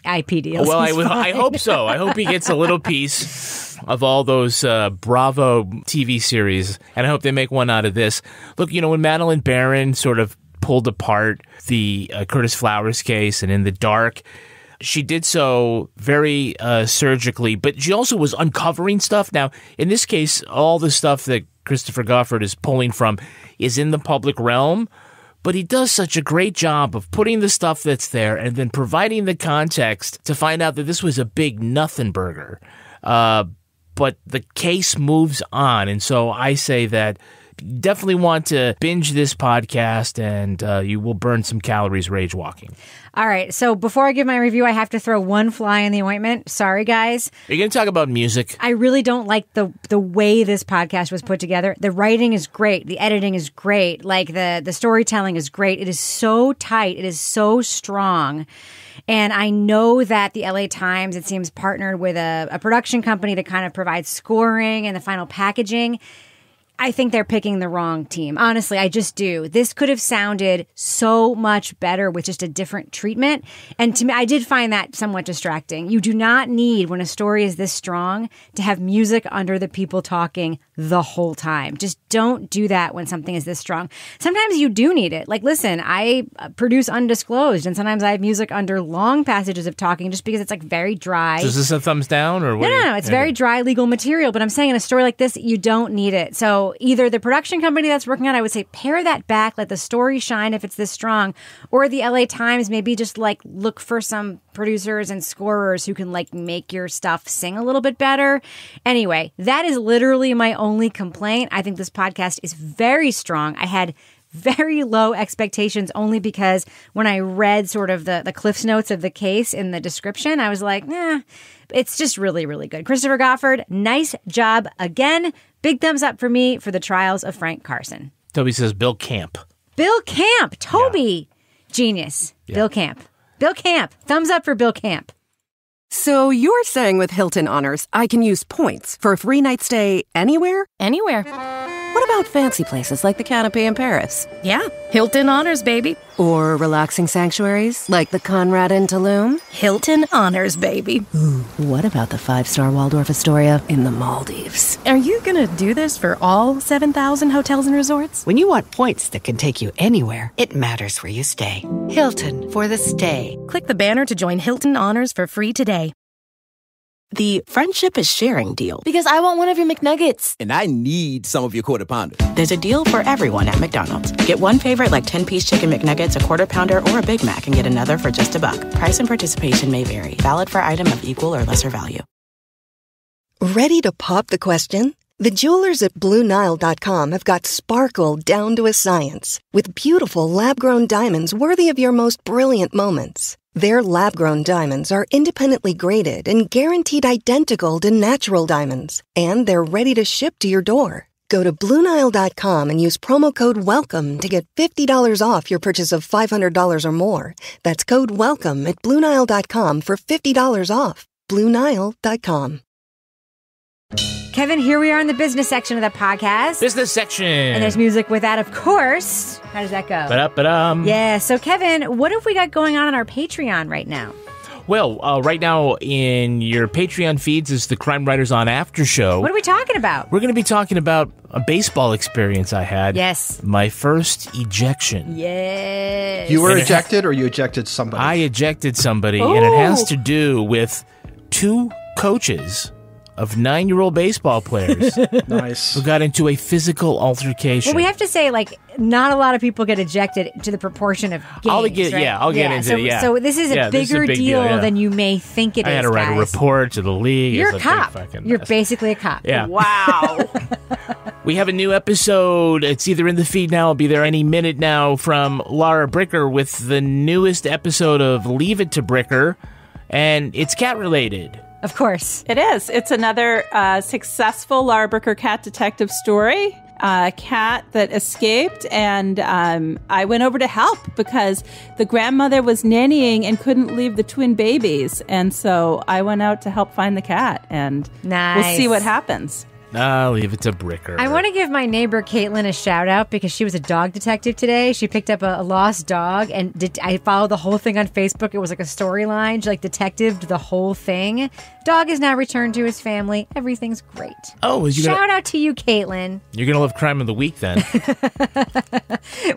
IP deals. Well, I hope so. I hope he gets a little piece of all those Bravo TV series, and I hope they make one out of this. Look, when Madeline Barron sort of pulled apart the Curtis Flowers case and In the Dark, she did so very surgically, but she also was uncovering stuff. Now, in this case, all the stuff that Christopher Goffard is pulling from is in the public realm, but he does such a great job of putting the stuff that's there and then providing the context to find out that this was a big nothing burger. But the case moves on, and so I say that definitely want to binge this podcast, and you will burn some calories rage walking. All right, so before I give my review, I have to throw one fly in the ointment. Sorry, guys. Are you going to talk about music? I really don't like the way this podcast was put together. The writing is great. The editing is great. The storytelling is great. It is so tight. It is so strong. And I know that the LA Times, it seems, partnered with a production company to kind of provide scoring and the final packaging. I think they're picking the wrong team. Honestly, I just do. This could have sounded so much better with just a different treatment. And to me, I did find that somewhat distracting. You do not need, when a story is this strong, to have music under the people talking the whole time. Just don't do that when something is this strong. Sometimes you do need it. Listen, I produce Undisclosed, and sometimes I have music under long passages of talking just because it's very dry. So is this a thumbs down? Or what? No. It's very dry legal material. But I'm saying in a story like this, you don't need it. So either the production company that's working on it, I would say pare that back, let the story shine if it's this strong, or the LA Times maybe just look for some producers and scorers who can make your stuff sing a little bit better. Anyway, that is literally my only complaint. I think this podcast is very strong. I had very low expectations only because when I read sort of the Cliff's Notes of the case in the description, I was like, it's just really, really good. Christopher Goffard, nice job again. Big thumbs up for me for The Trials of Frank Carson. Toby says Bill Camp. Bill Camp. Toby. Yeah. Genius. Yeah. Bill Camp. Bill Camp. Thumbs up for Bill Camp. So you're saying with Hilton Honors, I can use points for a free night stay anywhere? Anywhere. What about about fancy places like the Canopy in Paris? Yeah, Hilton Honors, baby. Or relaxing sanctuaries like the Conrad in Tulum? Hilton Honors, baby. Ooh, what about the 5-star Waldorf Astoria in the Maldives? Are you gonna do this for all 7,000 hotels and resorts? When you want points that can take you anywhere, it matters where you stay. Hilton for the stay. Click the banner to join Hilton Honors for free today. The friendship is sharing deal. Because I want one of your McNuggets. And I need some of your Quarter Pounder. There's a deal for everyone at McDonald's. Get one favorite like 10-piece chicken McNuggets, a Quarter Pounder, or a Big Mac and get another for just $1. Price and participation may vary. Valid for item of equal or lesser value. Ready to pop the question? The jewelers at BlueNile.com have got sparkle down to a science with beautiful lab-grown diamonds worthy of your most brilliant moments. Their lab-grown diamonds are independently graded and guaranteed identical to natural diamonds, and they're ready to ship to your door. Go to BlueNile.com and use promo code WELCOME to get $50 off your purchase of $500 or more. That's code WELCOME at BlueNile.com for $50 off. BlueNile.com. Kevin, here we are in the business section of the podcast. Business section. And there's music with that, of course. How does that go? Ba-da-ba-dum. Yeah, so Kevin, what have we got going on our Patreon right now? Well, right now in your Patreon feeds is the Crime Writers on After Show. What are we talking about? We're going to be talking about a baseball experience I had. Yes. My first ejection. Yes. You were ejected or you ejected somebody? I ejected somebody, and it has to do with two coaches of 9-year-old baseball players. Nice. Who got into a physical altercation. Well, we have to say, not a lot of people get ejected to the proportion of games, I'll get into it, yeah. So this is a bigger deal than you may think it is, I had to write a report to the league. You're a cop. You're basically a cop. Yeah. Wow. We have a new episode. It's either in the feed now, it'll be there any minute now, from Laura Bricker with the newest episode of Leave It to Bricker, and it's cat-related. Of course. It is. It's another successful Laura Bricker cat detective story. A cat that escaped, and I went over to help because the grandmother was nannying and couldn't leave the twin babies. And so I went out to help find the cat, and we'll see what happens. I'll leave it to Bricker. I want to give my neighbor Caitlin a shout out because she was a dog detective today. She picked up a lost dog, and I followed the whole thing on Facebook. It was like a storyline. She detectived the whole thing. Dog is now returned to his family. Everything's great. Oh, shout out to you, Caitlin. You're gonna love Crime of the Week then.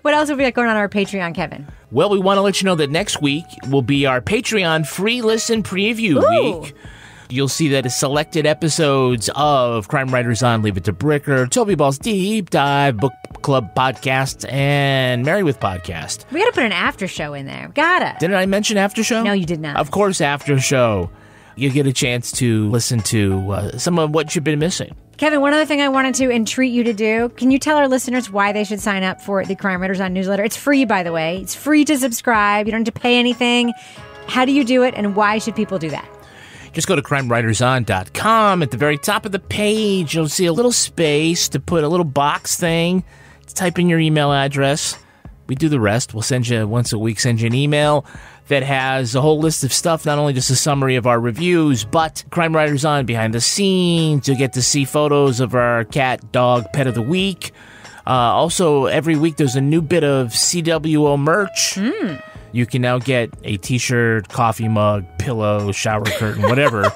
What else have we got going on our Patreon, Kevin? Well, we want to let you know that next week will be our Patreon free listen preview week. You'll see that selected episodes of Crime Writers on Leave It to Bricker, Toby Ball's Deep Dive, Book Club Podcast, and Marry With Podcast. We gotta put an after show in there. Gotta. Didn't I mention after show? No, you did not. Of course, after show. You get a chance to listen to some of what you've been missing. Kevin, one other thing I wanted to entreat you to do. Can you tell our listeners why they should sign up for the Crime Writers on newsletter? It's free, by the way. It's free to subscribe. You don't have to pay anything. How do you do it, and why should people do that? Just go to crimewriterson.com. At the very top of the page, you'll see a little space to put a little box thing. Type in your email address. We do the rest. We'll send you once a week, send you an email that has a whole list of stuff, not only just a summary of our reviews, but Crime Writers On behind the scenes. You'll get to see photos of our cat, dog, pet of the week. Also, every week there's a new bit of CWO merch. You can now get a t-shirt, coffee mug, pillow, shower curtain, whatever.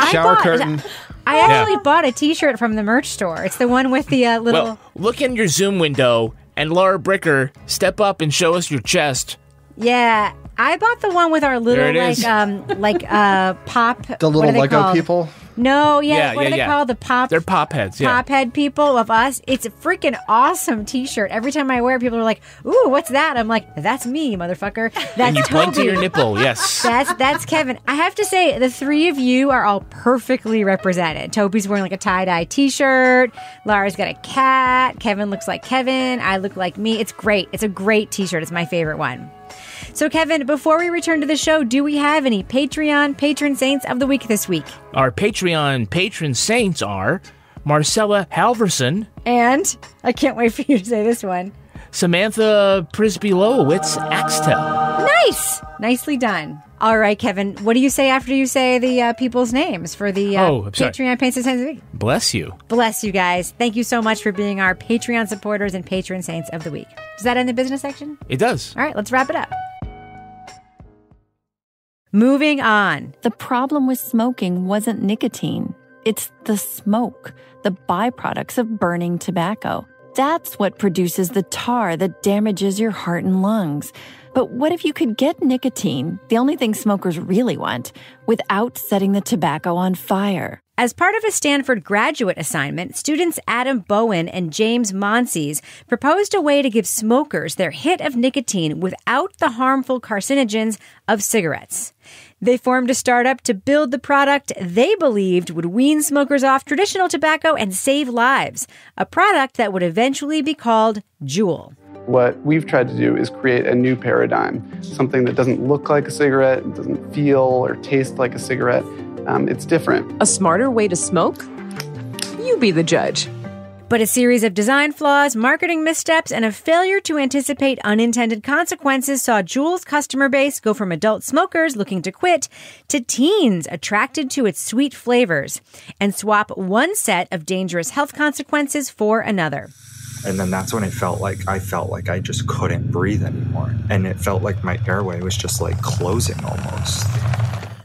Shower curtain. I actually bought a t-shirt from the merch store. It's the one with the little... Well, look in your Zoom window, and Laura Bricker, step up and show us your chest. Yeah, I bought the one with our little, pop... The little Lego people? No, what are they called? The pop... They're pop heads, yeah. Pop head people of us. It's a freaking awesome t-shirt. Every time I wear it, people are like, ooh, what's that? I'm like, that's me, motherfucker. That's and you Toby. point to your nipple, yes. That's Kevin. I have to say, the three of you are all perfectly represented. Toby's wearing a tie-dye t-shirt. Laura's got a cat. Kevin looks like Kevin. I look like me. It's great. It's a great t-shirt. It's my favorite one. So, Kevin, before we return to the show, do we have any Patreon patron saints of the week this week? Our Patreon patron saints are Marcella Halverson. And, I can't wait for you to say this one, Samantha Prisby-Lowowitz Axtell. Nice. Nicely done. All right, Kevin, what do you say after you say the people's names for the Patreon Patrons and Saints of the Week? Bless you. Bless you guys. Thank you so much for being our Patreon supporters and patron saints of the week. Does that end the business section? It does. All right, let's wrap it up. Moving on. The problem with smoking wasn't nicotine. It's the smoke, the byproducts of burning tobacco. That's what produces the tar that damages your heart and lungs. But what if you could get nicotine, the only thing smokers really want, without setting the tobacco on fire? As part of a Stanford graduate assignment, students Adam Bowen and James Monsees proposed a way to give smokers their hit of nicotine without the harmful carcinogens of cigarettes. They formed a startup to build the product they believed would wean smokers off traditional tobacco and save lives, a product that would eventually be called Juul. What we've tried to do is create a new paradigm, something that doesn't look like a cigarette, doesn't feel or taste like a cigarette. It's different. A smarter way to smoke? You be the judge. But a series of design flaws, marketing missteps, and a failure to anticipate unintended consequences saw Juul's customer base go from adult smokers looking to quit to teens attracted to its sweet flavors, and swap one set of dangerous health consequences for another. And then that's when I felt like I just couldn't breathe anymore. And it felt like my airway was just like closing almost.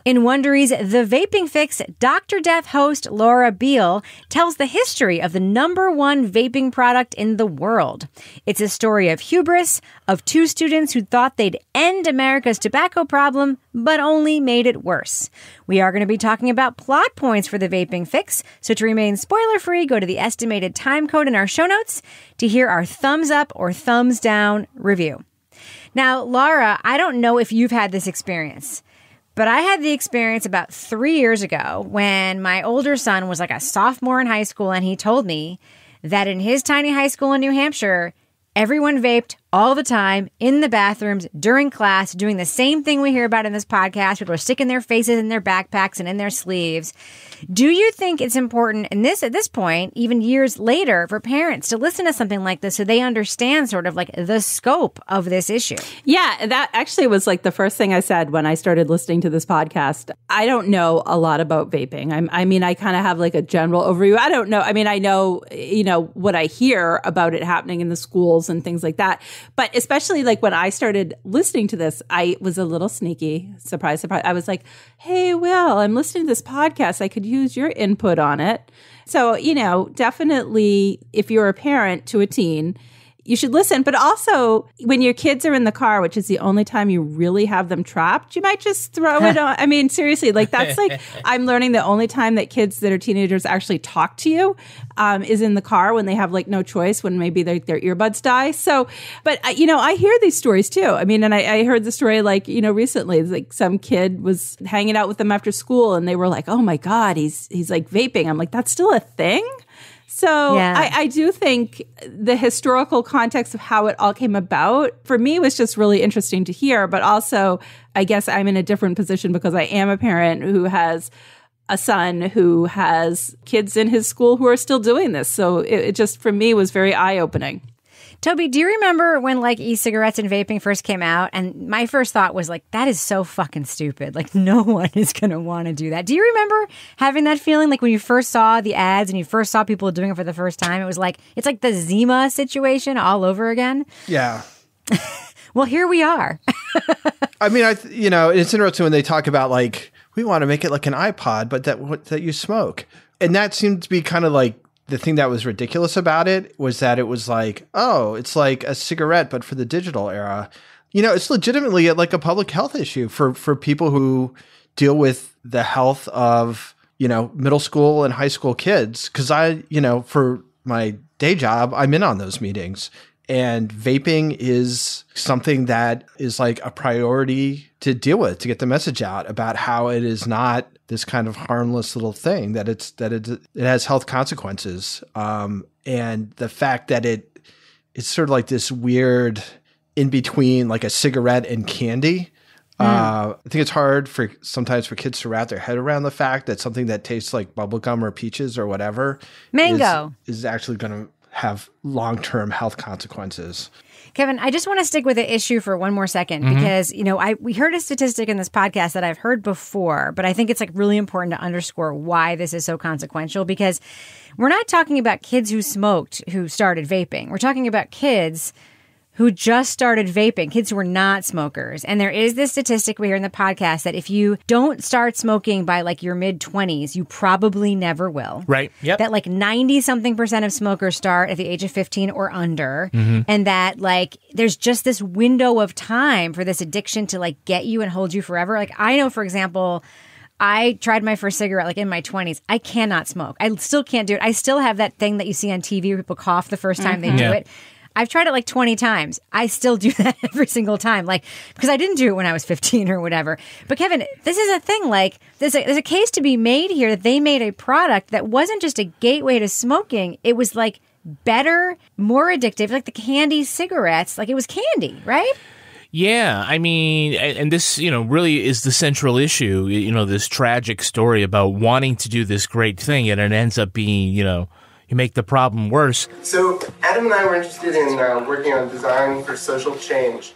In Wondery's The Vaping Fix, Dr. Death host Laura Beale tells the history of the #1 vaping product in the world. It's a story of hubris, of two students who thought they'd end America's tobacco problem, but only made it worse. We are going to be talking about plot points for The Vaping Fix, so to remain spoiler-free, go to the estimated time code in our show notes to hear our thumbs up or thumbs down review. Now, Laura, I don't know if you've had this experience, but I had the experience about 3 years ago when my older son was like a sophomore in high school, and he told me that in his tiny high school in New Hampshire, everyone vaped all the time in the bathrooms during class, doing the same thing we hear about in this podcast. People are sticking their faces in their backpacks and in their sleeves. Do you think it's important at this point, even years later, for parents to listen to something like this so they understand sort of like the scope of this issue? Yeah, that actually was like the first thing I said when I started listening to this podcast. I don't know a lot about vaping. I mean, I kind of have like a general overview. I don't know. I mean, I know, what I hear about it happening in the schools and things like that. But especially like when I started listening to this, I was a little sneaky. Surprise, surprise. I was like, hey, Will, I'm listening to this podcast. I could use your input on it. So, definitely if you're a parent to a teen, you should listen. But also when your kids are in the car, which is the only time you really have them trapped, you might just throw it on. I mean, seriously, like that's like, I'm learning the only time that kids that are teenagers actually talk to you is in the car when they have like no choice, when maybe their earbuds die. So, but I hear these stories too. I mean, and I heard the story like, recently, like some kid was hanging out with them after school and they were like, oh my God, he's like vaping. I'm like, that's still a thing? So yeah. I do think the historical context of how it all came about, for me, was just really interesting to hear. But also, I guess I'm in a different position because I am a parent who has a son who has kids in his school who are still doing this. So it just, for me, was very eye-opening. Toby, do you remember when like e-cigarettes and vaping first came out? And my first thought was like, that is so fucking stupid. Like no one is going to want to do that. Do you remember having that feeling like when you first saw the ads and you first saw people doing it for the first time? It was like, it's like the Zima situation all over again. Yeah. Well, here we are. I mean, it's interesting when they talk about like, we want to make it like an iPod, but that you smoke. And that seemed to be kind of like, the thing that was ridiculous about it was that it was like, oh, it's like a cigarette, but for the digital era. It's legitimately like a public health issue for people who deal with the health of, middle school and high school kids. Cause for my day job, I'm in on those meetings, and vaping is something that is like a priority to deal with, to get the message out about how it is not this kind of harmless little thing, that it has health consequences. And the fact that it's sort of like this weird in between like a cigarette and candy. I think it's hard sometimes for kids to wrap their head around the fact that something that tastes like bubblegum or peaches or whatever mango is actually going to have long-term health consequences. Kevin, I just want to stick with the issue for one more second because, we heard a statistic in this podcast that I've heard before, but I think it's like really important to underscore why this is so consequential, because we're not talking about kids who smoked who started vaping. We're talking about kids who just started vaping, kids who are not smokers. And there is this statistic we hear in the podcast that if you don't start smoking by like your mid-20s, you probably never will. Right. Yep. That like 90-something% of smokers start at the age of 15 or under. And that like there's just this window of time for this addiction to like get you and hold you forever. Like I know, for example, I tried my first cigarette like in my 20s. I cannot smoke. I still can't do it. I still have that thing that you see on TV where people cough the first time they do it. I've tried it like 20 times. I still do that every single time, like because I didn't do it when I was 15 or whatever. But Kevin, this is a thing. Like there's a case to be made here that they made a product that wasn't just a gateway to smoking. It was like better, more addictive, like the candy cigarettes. Like it was candy, right? Yeah, I mean, and this, really is the central issue, this tragic story about wanting to do this great thing, and it ends up being, you make the problem worse. So Adam and I were interested in working on design for social change,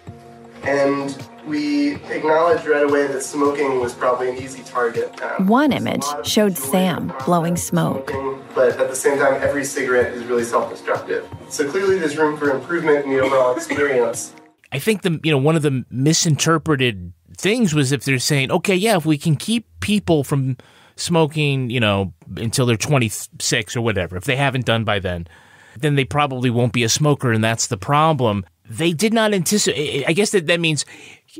and we acknowledged right away that smoking was probably an easy target. One image showed Sam blowing smoke. But at the same time, every cigarette is really self-destructive. So clearly there's room for improvement in the overall experience. I think one of the misinterpreted things was if they're saying, okay, yeah, if we can keep people from smoking, until they're 26 or whatever, if they haven't done by then they probably won't be a smoker, and that's the problem. They did not anticipate. I guess that means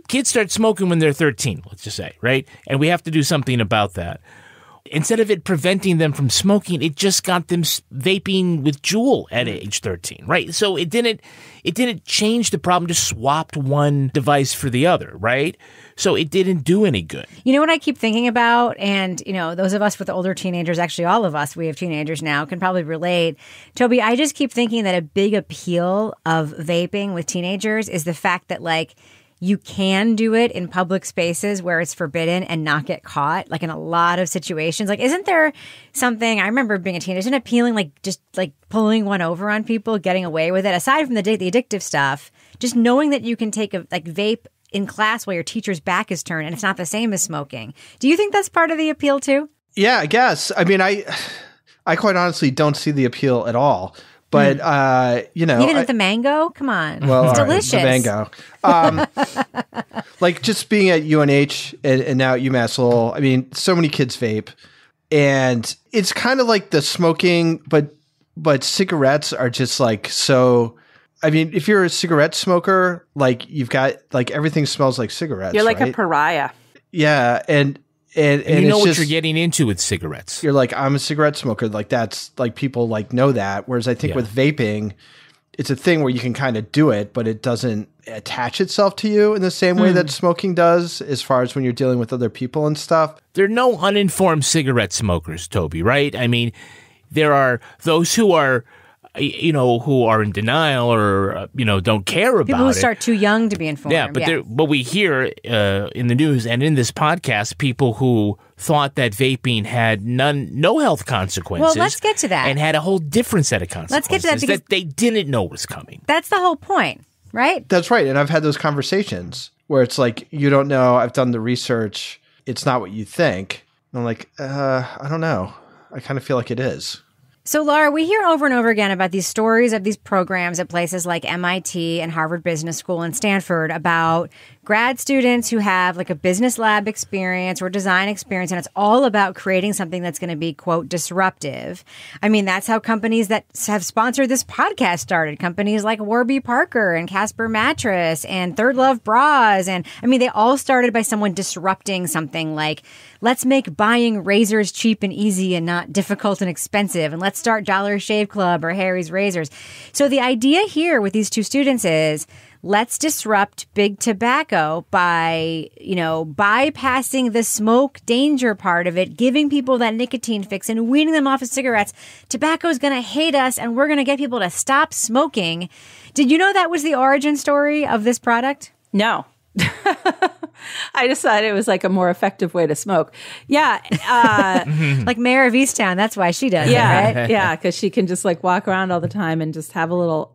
kids start smoking when they're 13, let's just say, right? And we have to do something about that. Instead of it preventing them from smoking, it just got them vaping with Juul at age 13, right? So it didn't change the problem, just swapped one device for the other, right? So it didn't do any good. You know what I keep thinking about? And, those of us with older teenagers, actually all of us, we have teenagers now, can probably relate. Toby, I just keep thinking that a big appeal of vaping with teenagers is the fact that, like, you can do it in public spaces where it's forbidden and not get caught, like in a lot of situations. Like, isn't there something, I remember being a teenager, isn't it appealing, like just like pulling one over on people, getting away with it? Aside from the addictive stuff, just knowing that you can take a vape in class while your teacher's back is turned and it's not the same as smoking. Do you think that's part of the appeal too? Yeah, I guess. I mean, I quite honestly don't see the appeal at all. But, even at the mango? Come on. Well, it's delicious. The mango. Like just being at UNH and now at UMass Lowell, I mean, so many kids vape. And it's kind of like the smoking, but cigarettes are just like so. I mean, if you're a cigarette smoker, like you've got like everything smells like cigarettes. You're like right? a pariah. Yeah. And you know what you're getting into with cigarettes. You're like, I'm a cigarette smoker. Like that's like people like know that. Whereas I think with vaping, it's a thing where you can kind of do it, but it doesn't attach itself to you in the same way that smoking does, as far as when you're dealing with other people and stuff. There are no uninformed cigarette smokers, Toby, right? I mean, there are those who are, who are in denial or, don't care about it. People who start too young to be informed. Yeah, but we hear in the news and in this podcast, people who thought that vaping had no health consequences. Well, let's get to that. And had a whole different set of consequences. Let's get to that because that they didn't know was coming. That's the whole point, right? That's right. And I've had those conversations where it's like, you don't know, I've done the research, it's not what you think. And I'm like, I don't know. I kind of feel like it is. So, Laura, we hear over and over again about these stories of these programs at places like MIT and Harvard Business School and Stanford about grad students who have like a business lab experience or design experience, and it's all about creating something that's going to be, quote, disruptive. I mean, that's how companies that have sponsored this podcast started. Companies like Warby Parker and Casper Mattress and Third Love Bras. And I mean, they all started by someone disrupting something like, let's make buying razors cheap and easy and not difficult and expensive. And let's start Dollar Shave Club or Harry's Razors. So the idea here with these two students is, let's disrupt big tobacco by, bypassing the smoke danger part of it, giving people that nicotine fix and weaning them off of cigarettes. Tobacco is going to hate us and we're going to get people to stop smoking. Did you know that was the origin story of this product? No. I just thought it was like a more effective way to smoke. Yeah. Like Mayor of Easttown. That's why she does it, right? Yeah. Because she can just like walk around all the time and just have a little.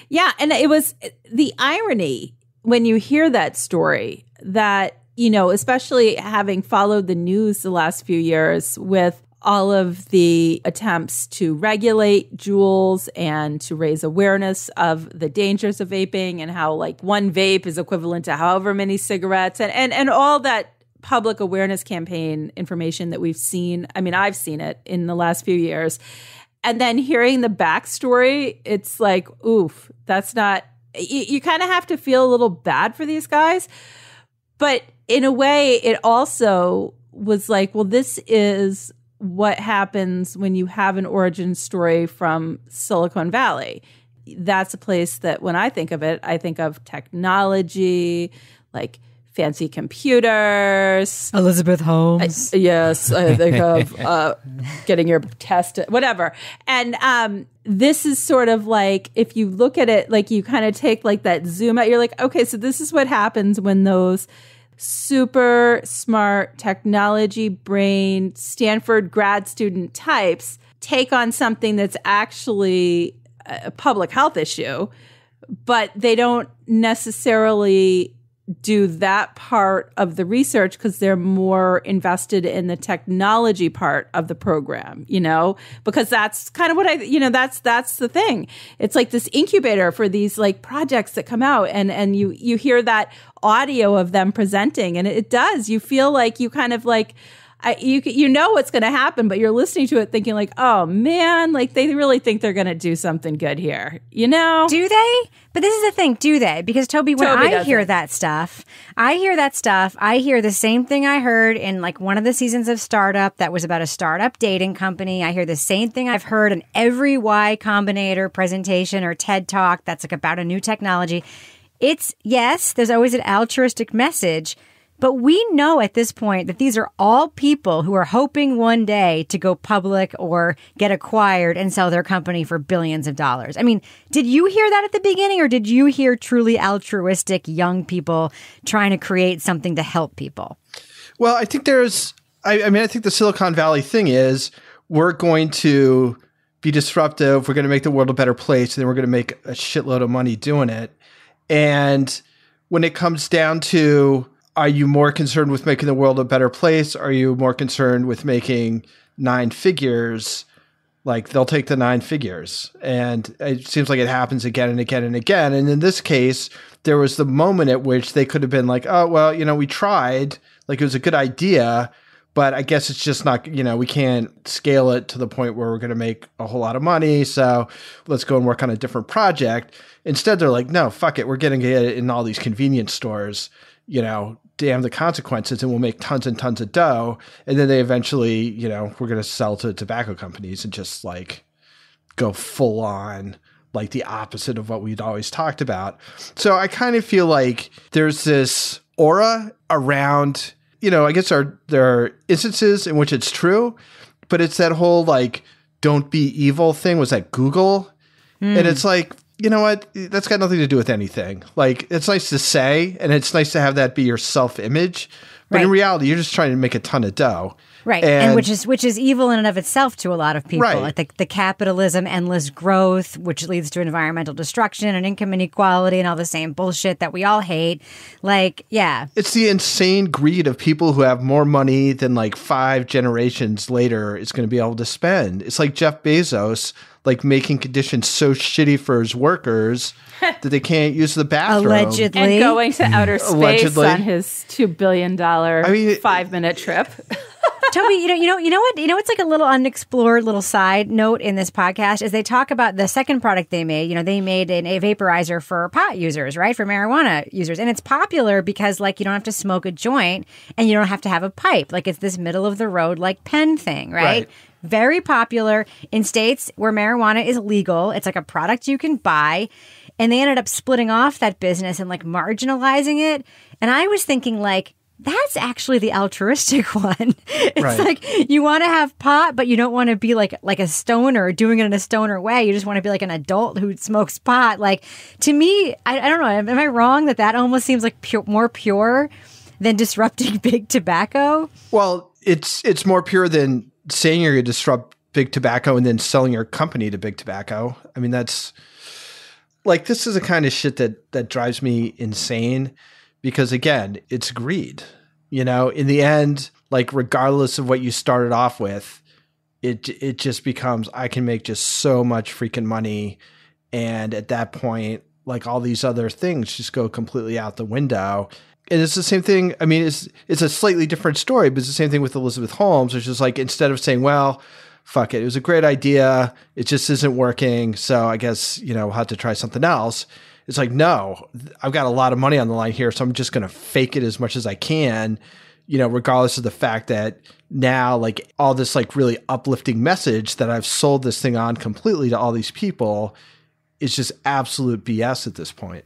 Yeah. And it was the irony when you hear that story that, you know, especially having followed the news the last few years with all of the attempts to regulate Juuls and to raise awareness of the dangers of vaping and how like one vape is equivalent to however many cigarettes and all that public awareness campaign information that we've seen. I mean, I've seen it in the last few years. And then hearing the backstory, it's like, oof, that's not, you kind of have to feel a little bad for these guys. But in a way, it also was like, well, this is what happens when you have an origin story from Silicon Valley. That's a place that when I think of it, I think of technology, like fancy computers. Elizabeth Holmes. Yes, I think of getting your test, whatever. And this is sort of like, if you look at it, like you kind of take like that zoom out, you're like, okay, so this is what happens when those super smart technology brain Stanford grad student types take on something that's actually a public health issue, but they don't necessarily do that part of the research because they're more invested in the technology part of the program, you know, because that's kind of what that's the thing. It's like this incubator for these like projects that come out and you hear that audio of them presenting and it does, you feel like you kind of like, you know what's going to happen, but you're listening to it thinking like, oh man, like they really think they're going to do something good here, you know? Do they? But this is the thing, do they? Because Toby, when I hear that stuff, I hear the same thing I heard in like one of the seasons of Startup that was about a startup dating company. I hear the same thing I've heard in every Y Combinator presentation or TED Talk that's like about a new technology. It's, yes, there's always an altruistic message, but we know at this point that these are all people who are hoping one day to go public or get acquired and sell their company for billions of dollars. I mean, did you hear that at the beginning, or did you hear truly altruistic young people trying to create something to help people? Well, I think I think the Silicon Valley thing is we're going to be disruptive. We're going to make the world a better place, and then we're going to make a shitload of money doing it. And when it comes down to, are you more concerned with making the world a better place? Are you more concerned with making 9 figures? Like, they'll take the 9 figures. And it seems like it happens again and again and again. And in this case, there was the moment at which they could have been like, oh, well, you know, we tried. Like, it was a good idea, but I guess it's just not, you know, we can't scale it to the point where we're going to make a whole lot of money. So let's go and work on a different project. Instead, they're like, no, fuck it. We're getting it in all these convenience stores, you know, damn the consequences, and we'll make tons and tons of dough. And then they eventually, you know, we're going to sell to tobacco companies and just like go full on like the opposite of what we'd always talked about. So I kind of feel like there's this aura around, you know, I guess there are instances in which it's true, but it's that whole like, don't be evil thing was at Google. And it's like, you know what? That's got nothing to do with anything. Like, it's nice to say, and it's nice to have that be your self-image. But in reality, you're just trying to make a ton of dough. Right. And which is evil in and of itself to a lot of people. Right. Like the capitalism, endless growth, which leads to environmental destruction and income inequality and all the same bullshit that we all hate. Like, yeah. It's the insane greed of people who have more money than like 5 generations later is going to be able to spend. It's like Jeff Bezos, like making conditions so shitty for his workers that they can't use the bathroom. Allegedly. And going to outer space on his $2 billion 5-minute trip. Toby, you know what's like a little unexplored little side note in this podcast is they talk about the second product they made. You know, they made a vaporizer for pot users, right? For marijuana users. And it's popular because like you don't have to smoke a joint and you don't have to have a pipe. Like it's this middle of the road like pen thing, right? Very popular in states where marijuana is legal. It's like a product you can buy. And they ended up splitting off that business and like marginalizing it. And I was thinking like, that's actually the altruistic one. It's like you want to have pot, but you don't want to be like a stoner doing it in a stoner way. You just want to be like an adult who smokes pot. Like to me, I don't know. Am I wrong that almost seems like more pure than disrupting big tobacco? Well, it's more pure than saying you're going to disrupt big tobacco and then selling your company to big tobacco. I mean, that's like, this is the kind of shit that drives me insane because, again, it's greed. You know, in the end, like, regardless of what you started off with, it just becomes, I can make just so much freaking money. And at that point, like, all these other things just go completely out the window. And it's the same thing. I mean, it's a slightly different story, but it's the same thing with Elizabeth Holmes, which is like, instead of saying, well, fuck it, it was a great idea, it just isn't working, so I guess, you know, we'll have to try something else. It's like, no, I've got a lot of money on the line here, so I'm just going to fake it as much as I can, you know, regardless of the fact that now, like, all this, like, really uplifting message that I've sold this thing on completely to all these people is just absolute BS at this point.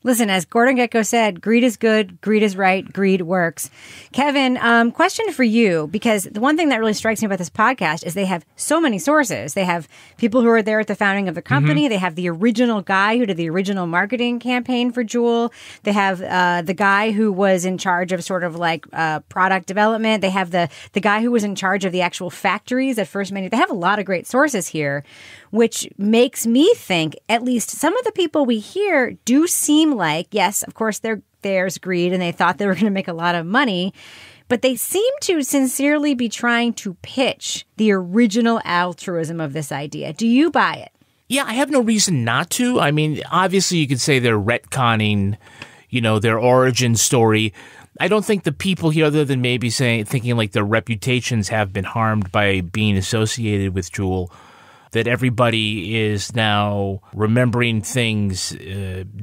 Listen, as Gordon Gekko said, greed is good, greed is right, greed works. Kevin, question for you, because the one thing that really strikes me about this podcast is they have so many sources. They have people who are there at the founding of the company. Mm-hmm. They have the original guy who did the original marketing campaign for Juul. They have the guy who was in charge of sort of like product development. They have the guy who was in charge of the actual factories that first made it. They have a lot of great sources here, which makes me think at least some of the people we hear do seem like, yes, of course, there's greed and they thought they were going to make a lot of money, but they seem to sincerely be trying to pitch the original altruism of this idea. Do you buy it? Yeah, I have no reason not to. I mean, obviously you could say they're retconning, you know, their origin story. I don't think the people here, other than maybe thinking like their reputations have been harmed by being associated with Juul, that everybody is now remembering things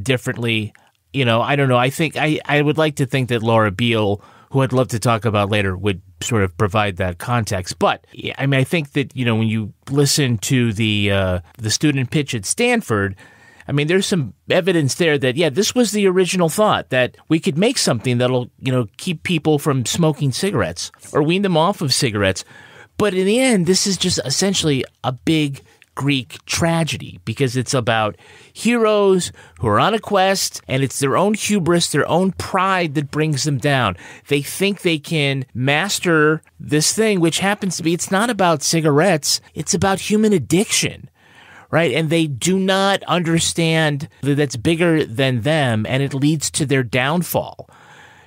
differently. You know, I don't know. I think I would like to think that Laura Beale, who I'd love to talk about later, would sort of provide that context. But I mean, I think that, you know, when you listen to the student pitch at Stanford, I mean, there's some evidence there that, yeah, this was the original thought, that we could make something that'll, you know, keep people from smoking cigarettes or wean them off of cigarettes. But in the end, this is just essentially a big Greek tragedy because it's about heroes who are on a quest, and it's their own hubris, their own pride that brings them down. They think they can master this thing, which happens to be, it's not about cigarettes, it's about human addiction, right? And they do not understand that that's bigger than them, and it leads to their downfall.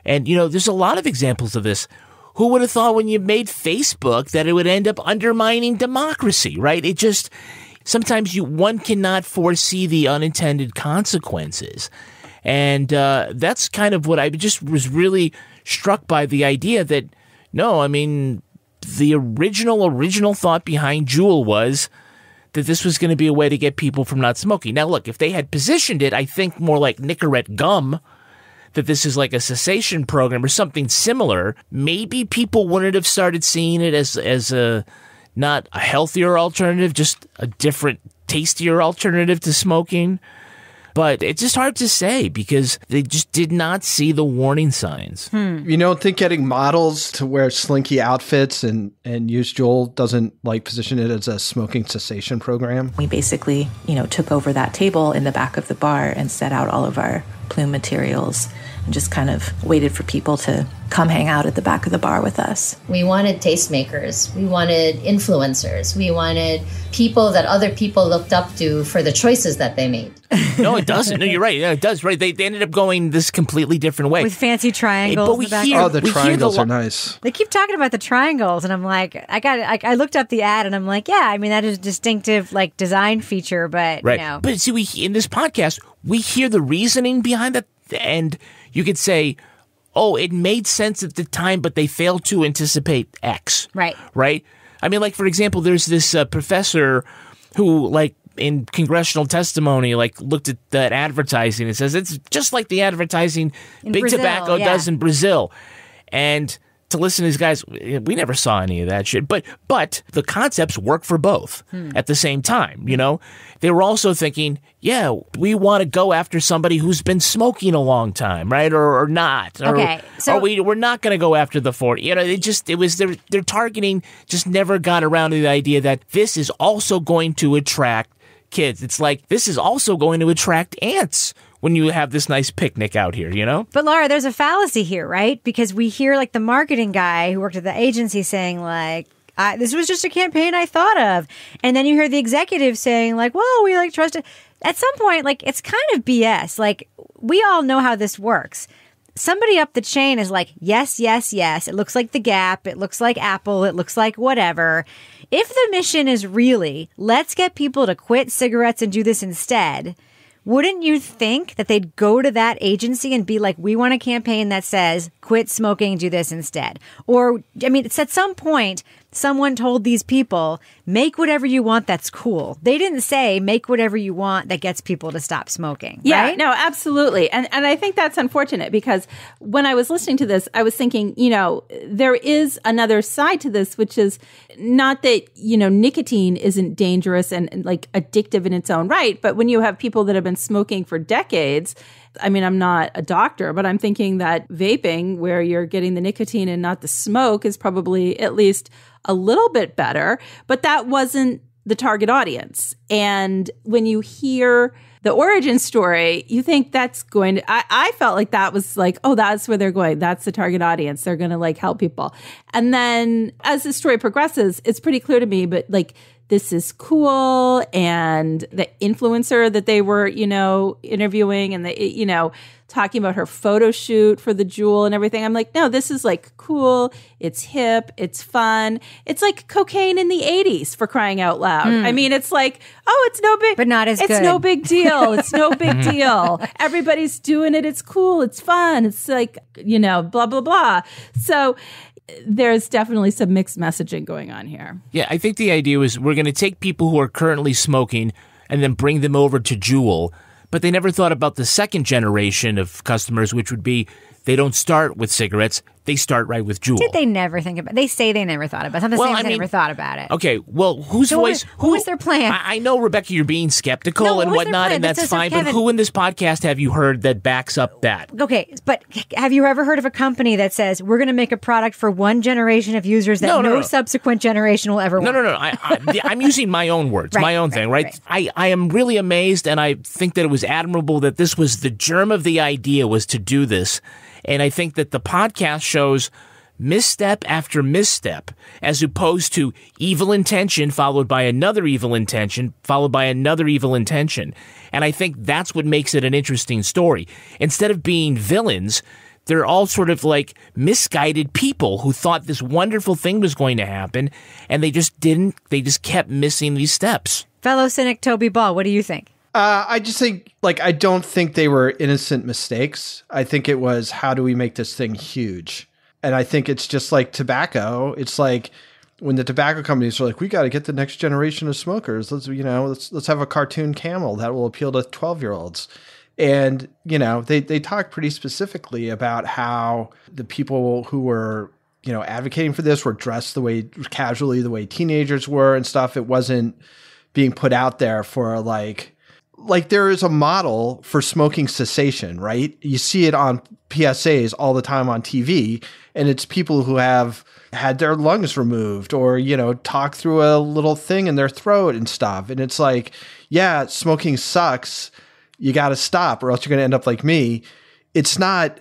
And, you know, there's a lot of examples of this. Who would have thought when you made Facebook that it would end up undermining democracy, right? It just, sometimes one cannot foresee the unintended consequences. And that's kind of what I just was really struck by, the idea that, no, I mean, the original thought behind Juul was that this was going to be a way to get people from not smoking. Now, look, if they had positioned it, I think more like Nicorette gum, that this is like a cessation program or something similar, maybe people wouldn't have started seeing it as a not a healthier alternative, just a different, tastier alternative to smoking. But it's just hard to say because they just did not see the warning signs. You don't think getting models to wear slinky outfits and use Juul doesn't like position it as a smoking cessation program? We basically, you know, took over that table in the back of the bar and set out all of our plume materials and just kind of waited for people to come hang out at the back of the bar with us. We wanted tastemakers. We wanted influencers. We wanted people that other people looked up to for the choices that they made. No, it doesn't. No, you're right. Yeah, it does. Right. They ended up going this completely different way. With fancy triangles. But we hear, the triangles are nice. They keep talking about the triangles, and I'm like, I looked up the ad, and I'm like, yeah, I mean, that is a distinctive, like, design feature, but, right. You know. But see, in this podcast, we hear the reasoning behind that, and you could say, oh, it made sense at the time, but they failed to anticipate X. Right. Right? I mean, like, for example, there's this professor who, like, in congressional testimony, like, looked at that advertising and says it's just like the advertising in Big Brazil, Tobacco does in Brazil. And to listen to these guys, we never saw any of that shit. But the concepts work for both at the same time, you know? They were also thinking, yeah, we want to go after somebody who's been smoking a long time, right? Or not. Okay. Or we're not going to go after the 40. You know, their targeting just never got around to the idea that this is also going to attract kids. It's like, this is also going to attract ants, when you have this nice picnic out here, you know? But Laura, there's a fallacy here, right? Because we hear like the marketing guy who worked at the agency saying like, this was just a campaign I thought of. And then you hear the executive saying like, well, we like trusted. At some point, like, it's kind of BS. Like, we all know how this works. Somebody up the chain is like, yes, yes, yes. It looks like the Gap. It looks like Apple. It looks like whatever. If the mission is really, let's get people to quit cigarettes and do this instead, wouldn't you think that they'd go to that agency and be like, we want a campaign that says, quit smoking, do this instead? Or, I mean, it's at some point, someone told these people, make whatever you want that's cool. They didn't say, make whatever you want that gets people to stop smoking. Yeah, right? no, absolutely. And I think that's unfortunate because when I was listening to this, I was thinking, you know, there is another side to this, which is not that, you know, nicotine isn't dangerous and like addictive in its own right. But when you have people that have been smoking for decades, I mean, I'm not a doctor, but I'm thinking that vaping, where you're getting the nicotine and not the smoke, is probably at least a little bit better. But that wasn't the target audience. And when you hear the origin story, you think that's going to, I felt like that was like, oh, that's where they're going. That's the target audience. They're going to like help people. And then as the story progresses, it's pretty clear to me, but like, this is cool. And the influencer that they were, you know, interviewing and the, you know, talking about her photo shoot for the Juul and everything. I'm like, no, this is like cool. It's hip. It's fun. It's like cocaine in the 80s, for crying out loud. I mean, it's like, oh, it's no big, but not as good. It's no big deal. It's no big deal. Everybody's doing it. It's cool. It's fun. It's like, you know, blah, blah, blah. So there's definitely some mixed messaging going on here. Yeah, I think the idea was we're going to take people who are currently smoking and then bring them over to Juul, but they never thought about the second generation of customers, which would be they don't start with cigarettes, they start right with Juul. Did they never think about it? They say they never thought about it. It's not the same as they never thought about it. Okay, well, whose voice? Who was their plan? I know, Rebecca, you're being skeptical and whatnot, and that's fine, but who in this podcast have you heard that backs up that? Okay, but have you ever heard of a company that says, we're going to make a product for one generation of users that no subsequent generation will ever want? No. I'm using my own words, my own thing, right? I am really amazed, and I think that it was admirable that this was the germ of the idea, was to do this. And I think that the podcast shows misstep after misstep, as opposed to evil intention followed by another evil intention followed by another evil intention. And I think that's what makes it an interesting story. Instead of being villains, they're all sort of like misguided people who thought this wonderful thing was going to happen, and they just didn't. They just kept missing these steps. Fellow cynic Toby Ball, what do you think? I just think, like, I don't think they were innocent mistakes. I think it was, how do we make this thing huge? And I think it's just like tobacco. It's like when the tobacco companies are like, we got to get the next generation of smokers. Let's have a cartoon camel that will appeal to 12-year-olds. And, you know, they talk pretty specifically about how the people who were, you know, advocating for this were dressed casually the way teenagers were and stuff. It wasn't being put out there for like there is a model for smoking cessation, right? You see it on PSAs all the time on TV, and it's people who have had their lungs removed or, you know, talk through a little thing in their throat and stuff. And it's like, yeah, smoking sucks. You got to stop or else you're going to end up like me. It's not,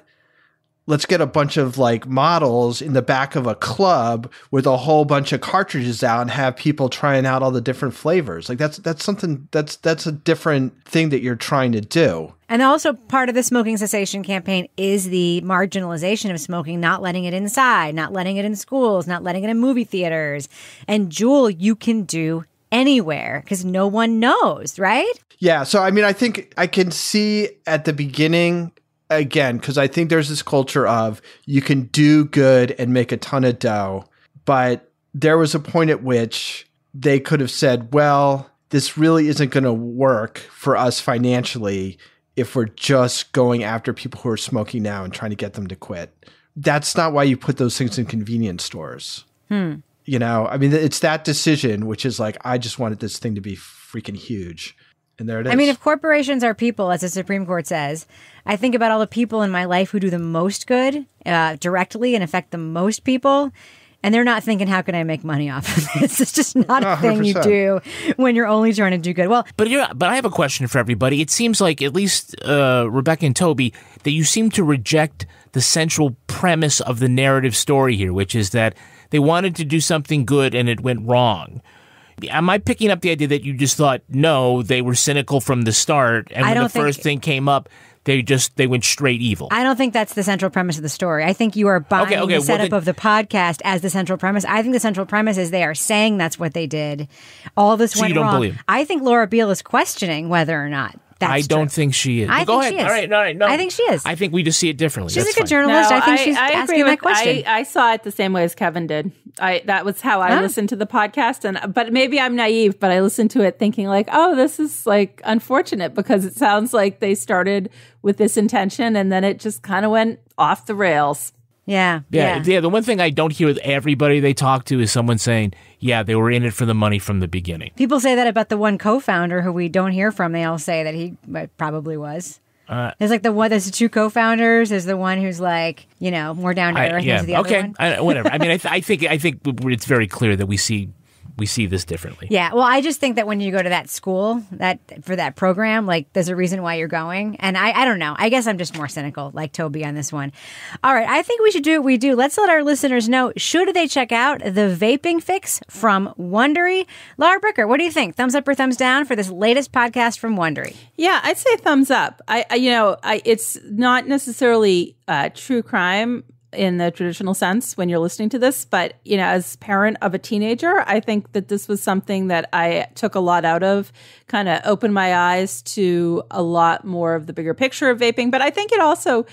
let's get a bunch of like models in the back of a club with a whole bunch of cartridges out and have people trying out all the different flavors. Like that's something that's a different thing that you're trying to do. And also part of the smoking cessation campaign is the marginalization of smoking, not letting it inside, not letting it in schools, not letting it in movie theaters. And Juul, you can do anywhere because no one knows, right? Yeah. So, I mean, I think I can see at the beginning, again, because I think there's this culture of you can do good and make a ton of dough. But there was a point at which they could have said, well, this really isn't going to work for us financially if we're just going after people who are smoking now and trying to get them to quit. That's not why you put those things in convenience stores. You know, I mean, it's that decision, which is like, I just wanted this thing to be freaking huge. And there it is. I mean, if corporations are people, as the Supreme Court says, I think about all the people in my life who do the most good directly and affect the most people. And they're not thinking, how can I make money off of this? It's just not a thing you 100%. do when you're only trying to do good. Well, But I have a question for everybody. It seems like, at least Rebecca and Toby, that you seem to reject the central premise of the narrative story here, which is that they wanted to do something good and it went wrong. Am I picking up the idea that you just thought, no, they were cynical from the start, and when the first thing came up, they went straight evil? I don't think that's the central premise of the story. I think you are buying the setup of the podcast as the central premise. I think the central premise is they are saying that's what they did. All this went you don't wrong. believe? I think Laura Beale is questioning whether or not that's I don't true. think she is. I Go think ahead. she is. All right. No. I think she is. I think we just see it differently. She's That's a good fine. journalist. No, I think she's I asking agree that with, question. I saw it the same way as Kevin did. That was how I listened to the podcast. But maybe I'm naive, but I listened to it thinking like, oh, this is like unfortunate because it sounds like they started with this intention and then it just kind of went off the rails. Yeah. The one thing I don't hear with everybody they talk to is someone saying, yeah, they were in it for the money from the beginning. People say that about the one co-founder who we don't hear from. They all say that he probably was. There's like there's the two co-founders. There's the one who's like, more down to earth. There's the other one. Whatever. I mean, I think it's very clear that we see this differently. Yeah. Well, I just think that when you go to that school, for that program, like there's a reason why you're going. And I don't know. I guess I'm just more cynical, like Toby on this one. All right. I think we should do what we do. Let's let our listeners know, should they check out the Vaping Fix from Wondery? Laura Bricker, what do you think? Thumbs up or thumbs down for this latest podcast from Wondery? Yeah, I'd say thumbs up. It's not necessarily true crime in the traditional sense when you're listening to this, but as parent of a teenager, I think that this was something that I took a lot out of, kind of opened my eyes to a lot more of the bigger picture of vaping. But I think it also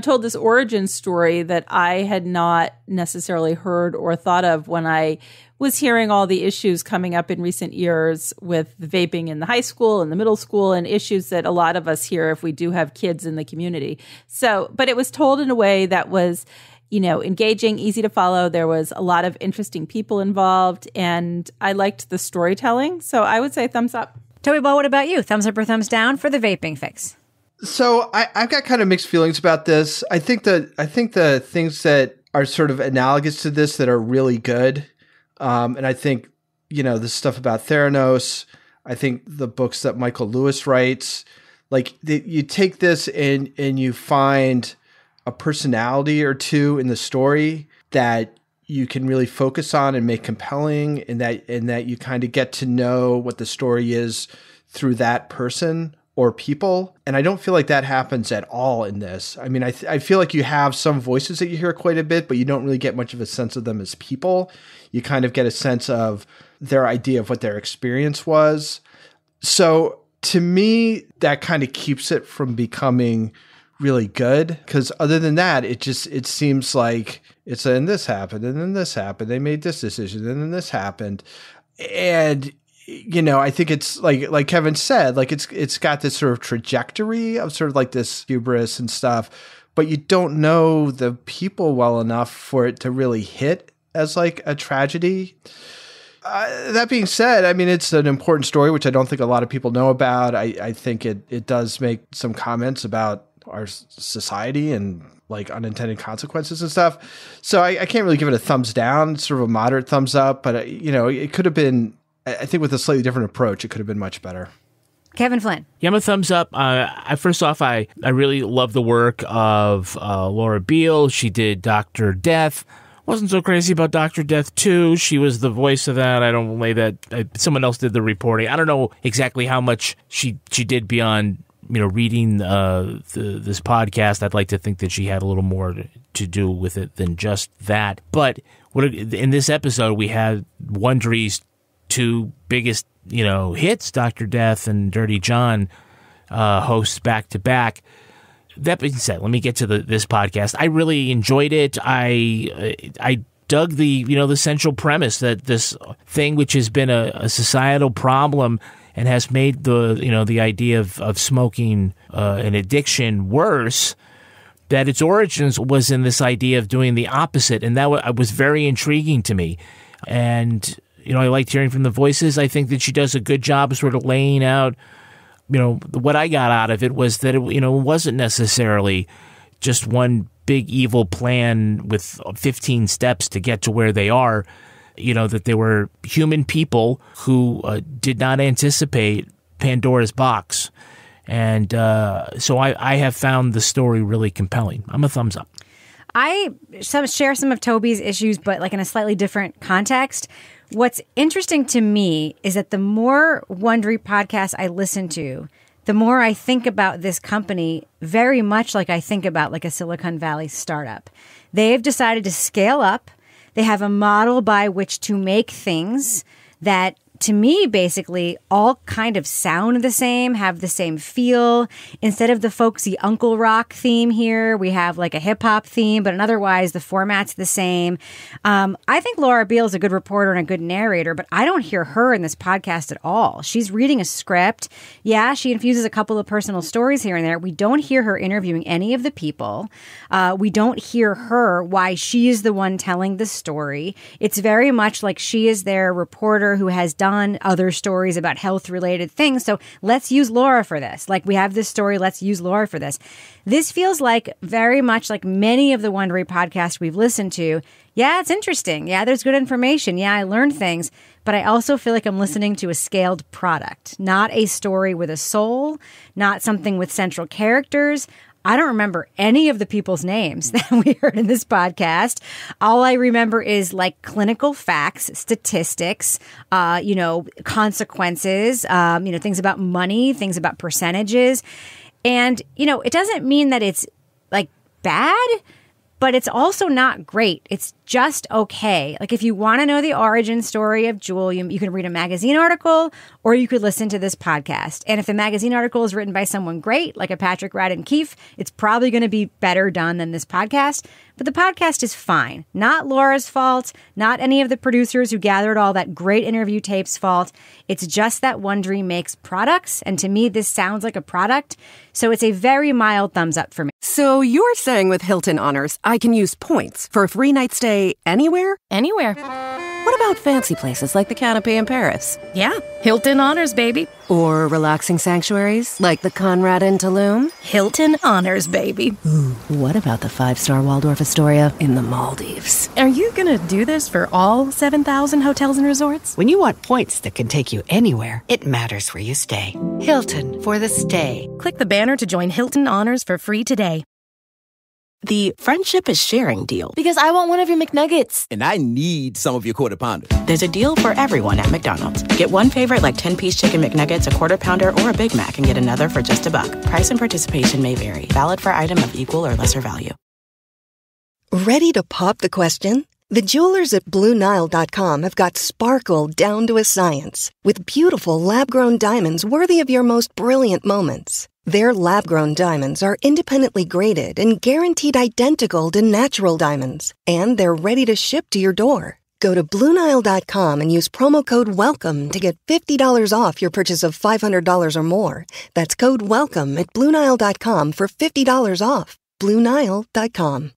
told this origin story that I had not necessarily heard or thought of when I was hearing all the issues coming up in recent years with vaping in the high school and the middle school, and issues that a lot of us hear if we do have kids in the community. So, but it was told in a way that was, engaging, easy to follow. There was a lot of interesting people involved, and I liked the storytelling. So I would say thumbs up. Toby Ball, what about you? Thumbs up or thumbs down for the Vaping Fix? So I've got kind of mixed feelings about this. I think the things that are sort of analogous to this that are really good, and I think the stuff about Theranos. I think the books that Michael Lewis writes, like you take this and you find a personality or two in the story that you can really focus on and make compelling, and that you kind of get to know what the story is through that person or people. And I don't feel like that happens at all in this. I mean, I feel like you have some voices that you hear quite a bit, but you don't really get much of a sense of them as people. You kind of get a sense of their idea of what their experience was. So to me, that kind of keeps it from becoming really good, because other than that, it seems like it's and this happened, and then this happened, they made this decision, and then this happened. And I think it's like Kevin said, like it's got this sort of trajectory of sort of like this hubris and stuff, but you don't know the people well enough for it to really hit as like a tragedy. That being said, I mean, it's an important story, which I don't think a lot of people know about. I think it does make some comments about our society and like unintended consequences and stuff. So I can't really give it a thumbs down, sort of a moderate thumbs up, but it could have been, I think with a slightly different approach, it could have been much better. Kevin Flynn. Yeah, I'm a thumbs up. First off, I really love the work of Laura Beale. She did Dr. Death. Wasn't so crazy about Dr. Death 2. She was the voice of that. I don't believe that. Someone else did the reporting. I don't know exactly how much she did beyond reading this podcast. I'd like to think that she had a little more to do with it than just that. But in this episode, we had Wondery's two biggest hits, Dr. Death and Dirty John, hosts back to back. That being said, let me get to this podcast. I really enjoyed it. I dug the central premise that this thing, which has been a societal problem and has made the idea of smoking an addiction worse, that its origins was in this idea of doing the opposite, and that was very intriguing to me. And I liked hearing from the voices. I think that she does a good job of sort of laying out. What I got out of it was that it wasn't necessarily just one big evil plan with 15 steps to get to where they are, that there were human people who did not anticipate Pandora's box. And so I have found the story really compelling. I'm a thumbs up. I share some of Toby's issues, but like in a slightly different context. What's interesting to me is that the more Wondery podcasts I listen to, the more I think about this company very much like I think about like a Silicon Valley startup. They've decided to scale up. They have a model by which to make things that, to me, basically all kind of sound the same, have the same feel. Instead of the folksy Uncle Rock theme here, we have like a hip hop theme, but otherwise the format's the same. I think Laura Beale is a good reporter and a good narrator, but I don't hear her in this podcast at all. She's reading a script. Yeah, she infuses a couple of personal stories here and there. We don't hear her interviewing any of the people. We don't hear her why she is the one telling the story. It's very much like she is their reporter who has done other stories about health-related things. So let's use Laura for this. Like, we have this story, let's use Laura for this. This feels like very much like many of the Wondery podcasts we've listened to. Yeah, it's interesting. Yeah, there's good information. Yeah, I learned things. But I also feel like I'm listening to a scaled product, not a story with a soul, not something with central characters. I don't remember any of the people's names that we heard in this podcast. All I remember is like clinical facts, statistics, consequences, things about money, things about percentages. And, it doesn't mean that it's like bad, but it's also not great. It's just okay. Like, if you want to know the origin story of Juul, you can read a magazine article or you could listen to this podcast. And if the magazine article is written by someone great, like a Patrick Radden Keefe, it's probably going to be better done than this podcast. But the podcast is fine. Not Laura's fault, not any of the producers who gathered all that great interview tape's fault. It's just that Wondery makes products. And to me, this sounds like a product. So it's a very mild thumbs up for me. So you're saying with Hilton Honors, I can use points for a free night stay anywhere? Anywhere. What about fancy places like the Canopy in Paris? Yeah, Hilton Honors, baby. Or relaxing sanctuaries like the Conrad in Tulum? Hilton Honors, baby. Ooh, what about the 5-star Waldorf Astoria in the Maldives? Are you gonna do this for all 7,000 hotels and resorts? When you want points that can take you anywhere, it matters where you stay. Hilton for the stay. Click the banner to join Hilton Honors for free today. The friendship is sharing deal. Because I want one of your McNuggets. And I need some of your Quarter Pounder. There's a deal for everyone at McDonald's. Get one favorite like 10-piece chicken McNuggets, a Quarter Pounder, or a Big Mac and get another for just $1. Price and participation may vary. Valid for item of equal or lesser value. Ready to pop the question? The jewelers at BlueNile.com have got sparkle down to a science with beautiful lab-grown diamonds worthy of your most brilliant moments. Their lab-grown diamonds are independently graded and guaranteed identical to natural diamonds, and they're ready to ship to your door. Go to BlueNile.com and use promo code WELCOME to get $50 off your purchase of $500 or more. That's code WELCOME at BlueNile.com for $50 off. BlueNile.com.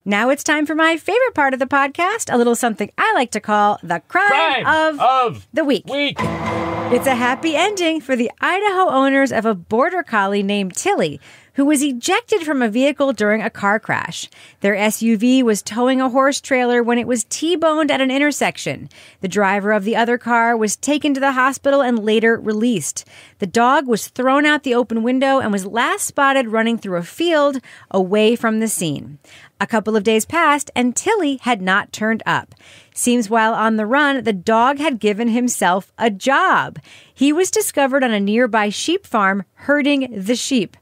Now it's time for my favorite part of the podcast, a little something I like to call the crime of the week. It's a happy ending for the Idaho owners of a border collie named Tilly, who was ejected from a vehicle during a car crash. Their SUV was towing a horse trailer when it was T-boned at an intersection. The driver of the other car was taken to the hospital and later released. The dog was thrown out the open window and was last spotted running through a field away from the scene. A couple of days passed and Tilly had not turned up. Seems while on the run, the dog had given himself a job. He was discovered on a nearby sheep farm herding the sheep.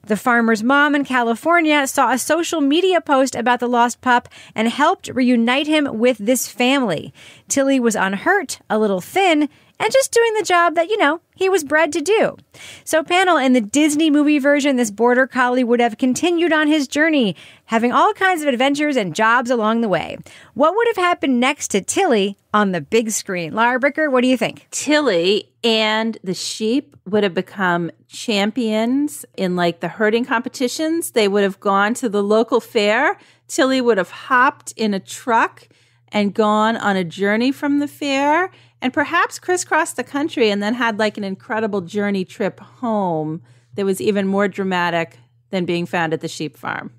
The farmer's mom in California saw a social media post about the lost pup and helped reunite him with this family. Tilly was unhurt, a little thin, and just doing the job that, he was bred to do. So, panel, in the Disney movie version, this border collie would have continued on his journey, having all kinds of adventures and jobs along the way. What would have happened next to Tilly on the big screen? Laura Bricker, what do you think? Tilly and the sheep would have become champions in like the herding competitions. They would have gone to the local fair. Tilly would have hopped in a truck and gone on a journey from the fair and perhaps crisscrossed the country and then had like an incredible journey trip home that was even more dramatic than being found at the sheep farm.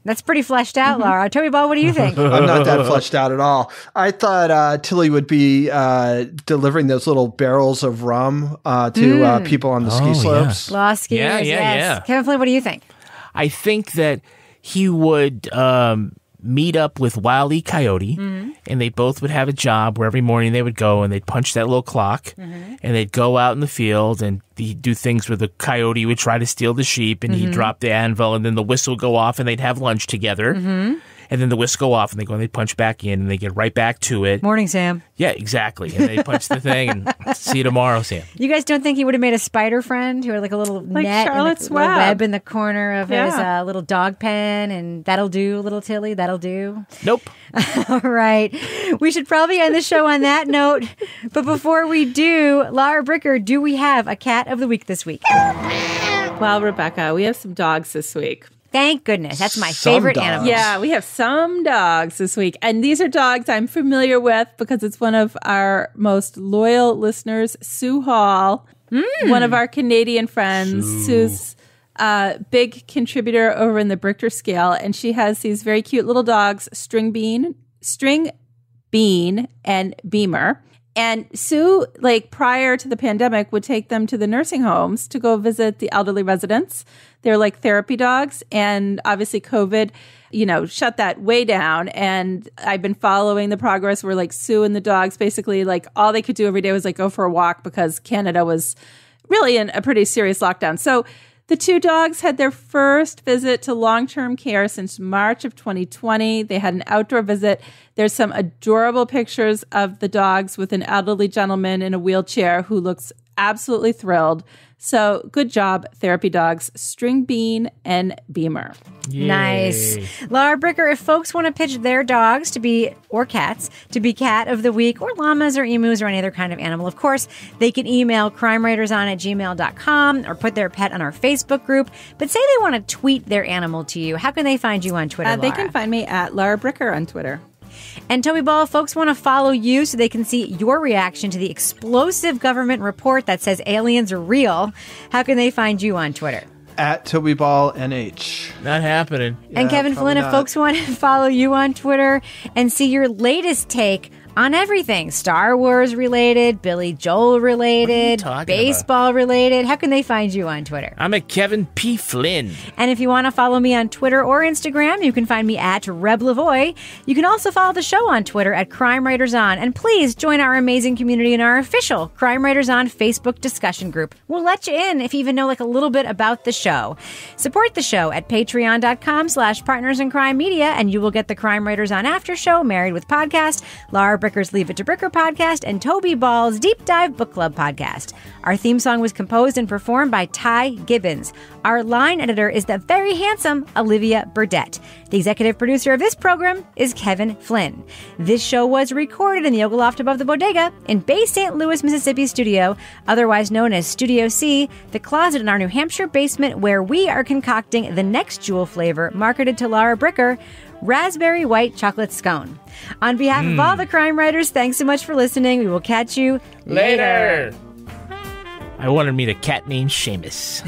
That's pretty fleshed out, Laura. Toby Ball, what do you think? I'm not that fleshed out at all. I thought Tilly would be delivering those little barrels of rum to people on the ski slopes. Law skiers, yes. Kevin Flynn, what do you think? I think that he would meet up with Wile E. Coyote, and they both would have a job where every morning they would go and they'd punch that little clock, and they'd go out in the field and he'd do things where the coyote would try to steal the sheep, and he'd drop the anvil, and then the whistle would go off, and they'd have lunch together. And then the whistle go off, and they go and they punch back in, and they get right back to it. Morning, Sam. Yeah, exactly. And they punch the thing, and see you tomorrow, Sam. You guys don't think he would have made a spider friend who had like a little net Charlotte's and a little Web. web in the corner of his little dog pen, and that'll do, little Tilly, that'll do? Nope. All right. We should probably end the show on that note. But before we do, Laura Bricker, do we have a cat of the week this week? Well, Rebecca, we have some dogs this week. Thank goodness. That's my favorite animal. Yeah, we have some dogs this week. And these are dogs I'm familiar with because it's one of our most loyal listeners, Sue Hall, one of our Canadian friends. Sue's a big contributor over in the Brichter scale. And she has these very cute little dogs, String Bean, and Beamer. And Sue, like prior to the pandemic, would take them to the nursing homes to go visit the elderly residents. They're like therapy dogs. And obviously COVID, shut that way down. And I've been following the progress where like Sue and the dogs basically like all they could do every day was like go for a walk because Canada was really in a pretty serious lockdown. So the two dogs had their first visit to long-term care since March of 2020. They had an outdoor visit. There's some adorable pictures of the dogs with an elderly gentleman in a wheelchair who looks absolutely thrilled. So good job, therapy dogs, String Bean and Beamer. Yay. Nice. Laura Bricker, if folks want to pitch their dogs to be, or cats, to be cat of the week, or llamas or emus or any other kind of animal, of course, they can email crimewriterson@gmail.com or put their pet on our Facebook group. But say they want to tweet their animal to you. How can they find you on Twitter, They Laura? can find me at Laura Bricker on Twitter. And Toby Ball, folks want to follow you so they can see your reaction to the explosive government report that says aliens are real. How can they find you on Twitter? At Toby Ball NH. Not happening. And Kevin Flynn, if folks want to follow you on Twitter and see your latest take on everything, Star Wars related, Billy Joel related, baseball related, how can they find you on Twitter? I'm at Kevin P. Flynn. And if you want to follow me on Twitter or Instagram, you can find me at RebLavoy. You can also follow the show on Twitter at Crime Writers On. And please join our amazing community in our official Crime Writers On Facebook discussion group. We'll let you in if you even know like a little bit about the show. Support the show at patreon.com/partnersincrimemedia, and you will get the Crime Writers On After Show, Married with Podcast, Laura Bricker's Leave It to Bricker podcast, and Toby Ball's Deep Dive Book Club podcast. Our theme song was composed and performed by Ty Gibbons. Our line editor is the very handsome Olivia Burdett. The executive producer of this program is Kevin Flynn. This show was recorded in the Yoga Loft above the Bodega in Bay St. Louis, Mississippi studio, otherwise known as Studio C, the closet in our New Hampshire basement where we are concocting the next Juul flavor marketed to Laura Bricker, raspberry white chocolate scone. On behalf of all the crime writers, thanks so much for listening. We will catch you later. I want to meet a cat named Seamus.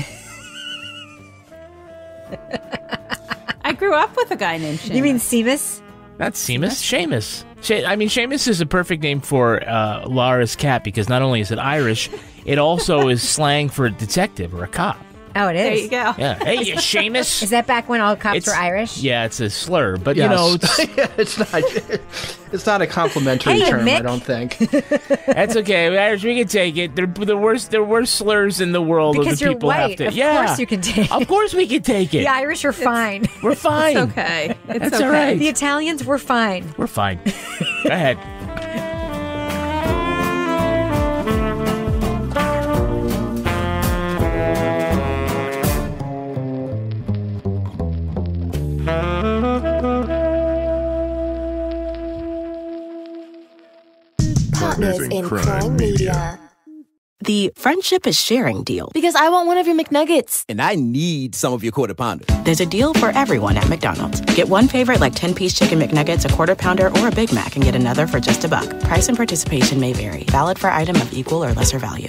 I grew up with a guy named Seamus. You mean Seamus? Not Seamus, Seamus. Seamus is a perfect name for Laura's cat because not only is it Irish, it also is slang for a detective or a cop. Oh, it is. There you go. Yeah. Hey, you Seamus. Is that back when all cops were Irish? Yeah, it's a slur, but it's not a complimentary term, Mick. I don't think. That's okay. Irish, we can take it. They're the worst. There are worse slurs in the world. Because the you're people white. have to. Of course you can take it. Of course we can take it. The Irish are fine. We're fine. It's okay. That's okay. All right. The Italians were fine. We're fine. Go ahead. Partners in Crime Media. The friendship is sharing deal. Because I want one of your McNuggets. And I need some of your Quarter Pounder. There's a deal for everyone at McDonald's. Get one favorite like 10-piece chicken McNuggets, a Quarter Pounder, or a Big Mac, and get another for just $1. Price and participation may vary. Valid for item of equal or lesser value.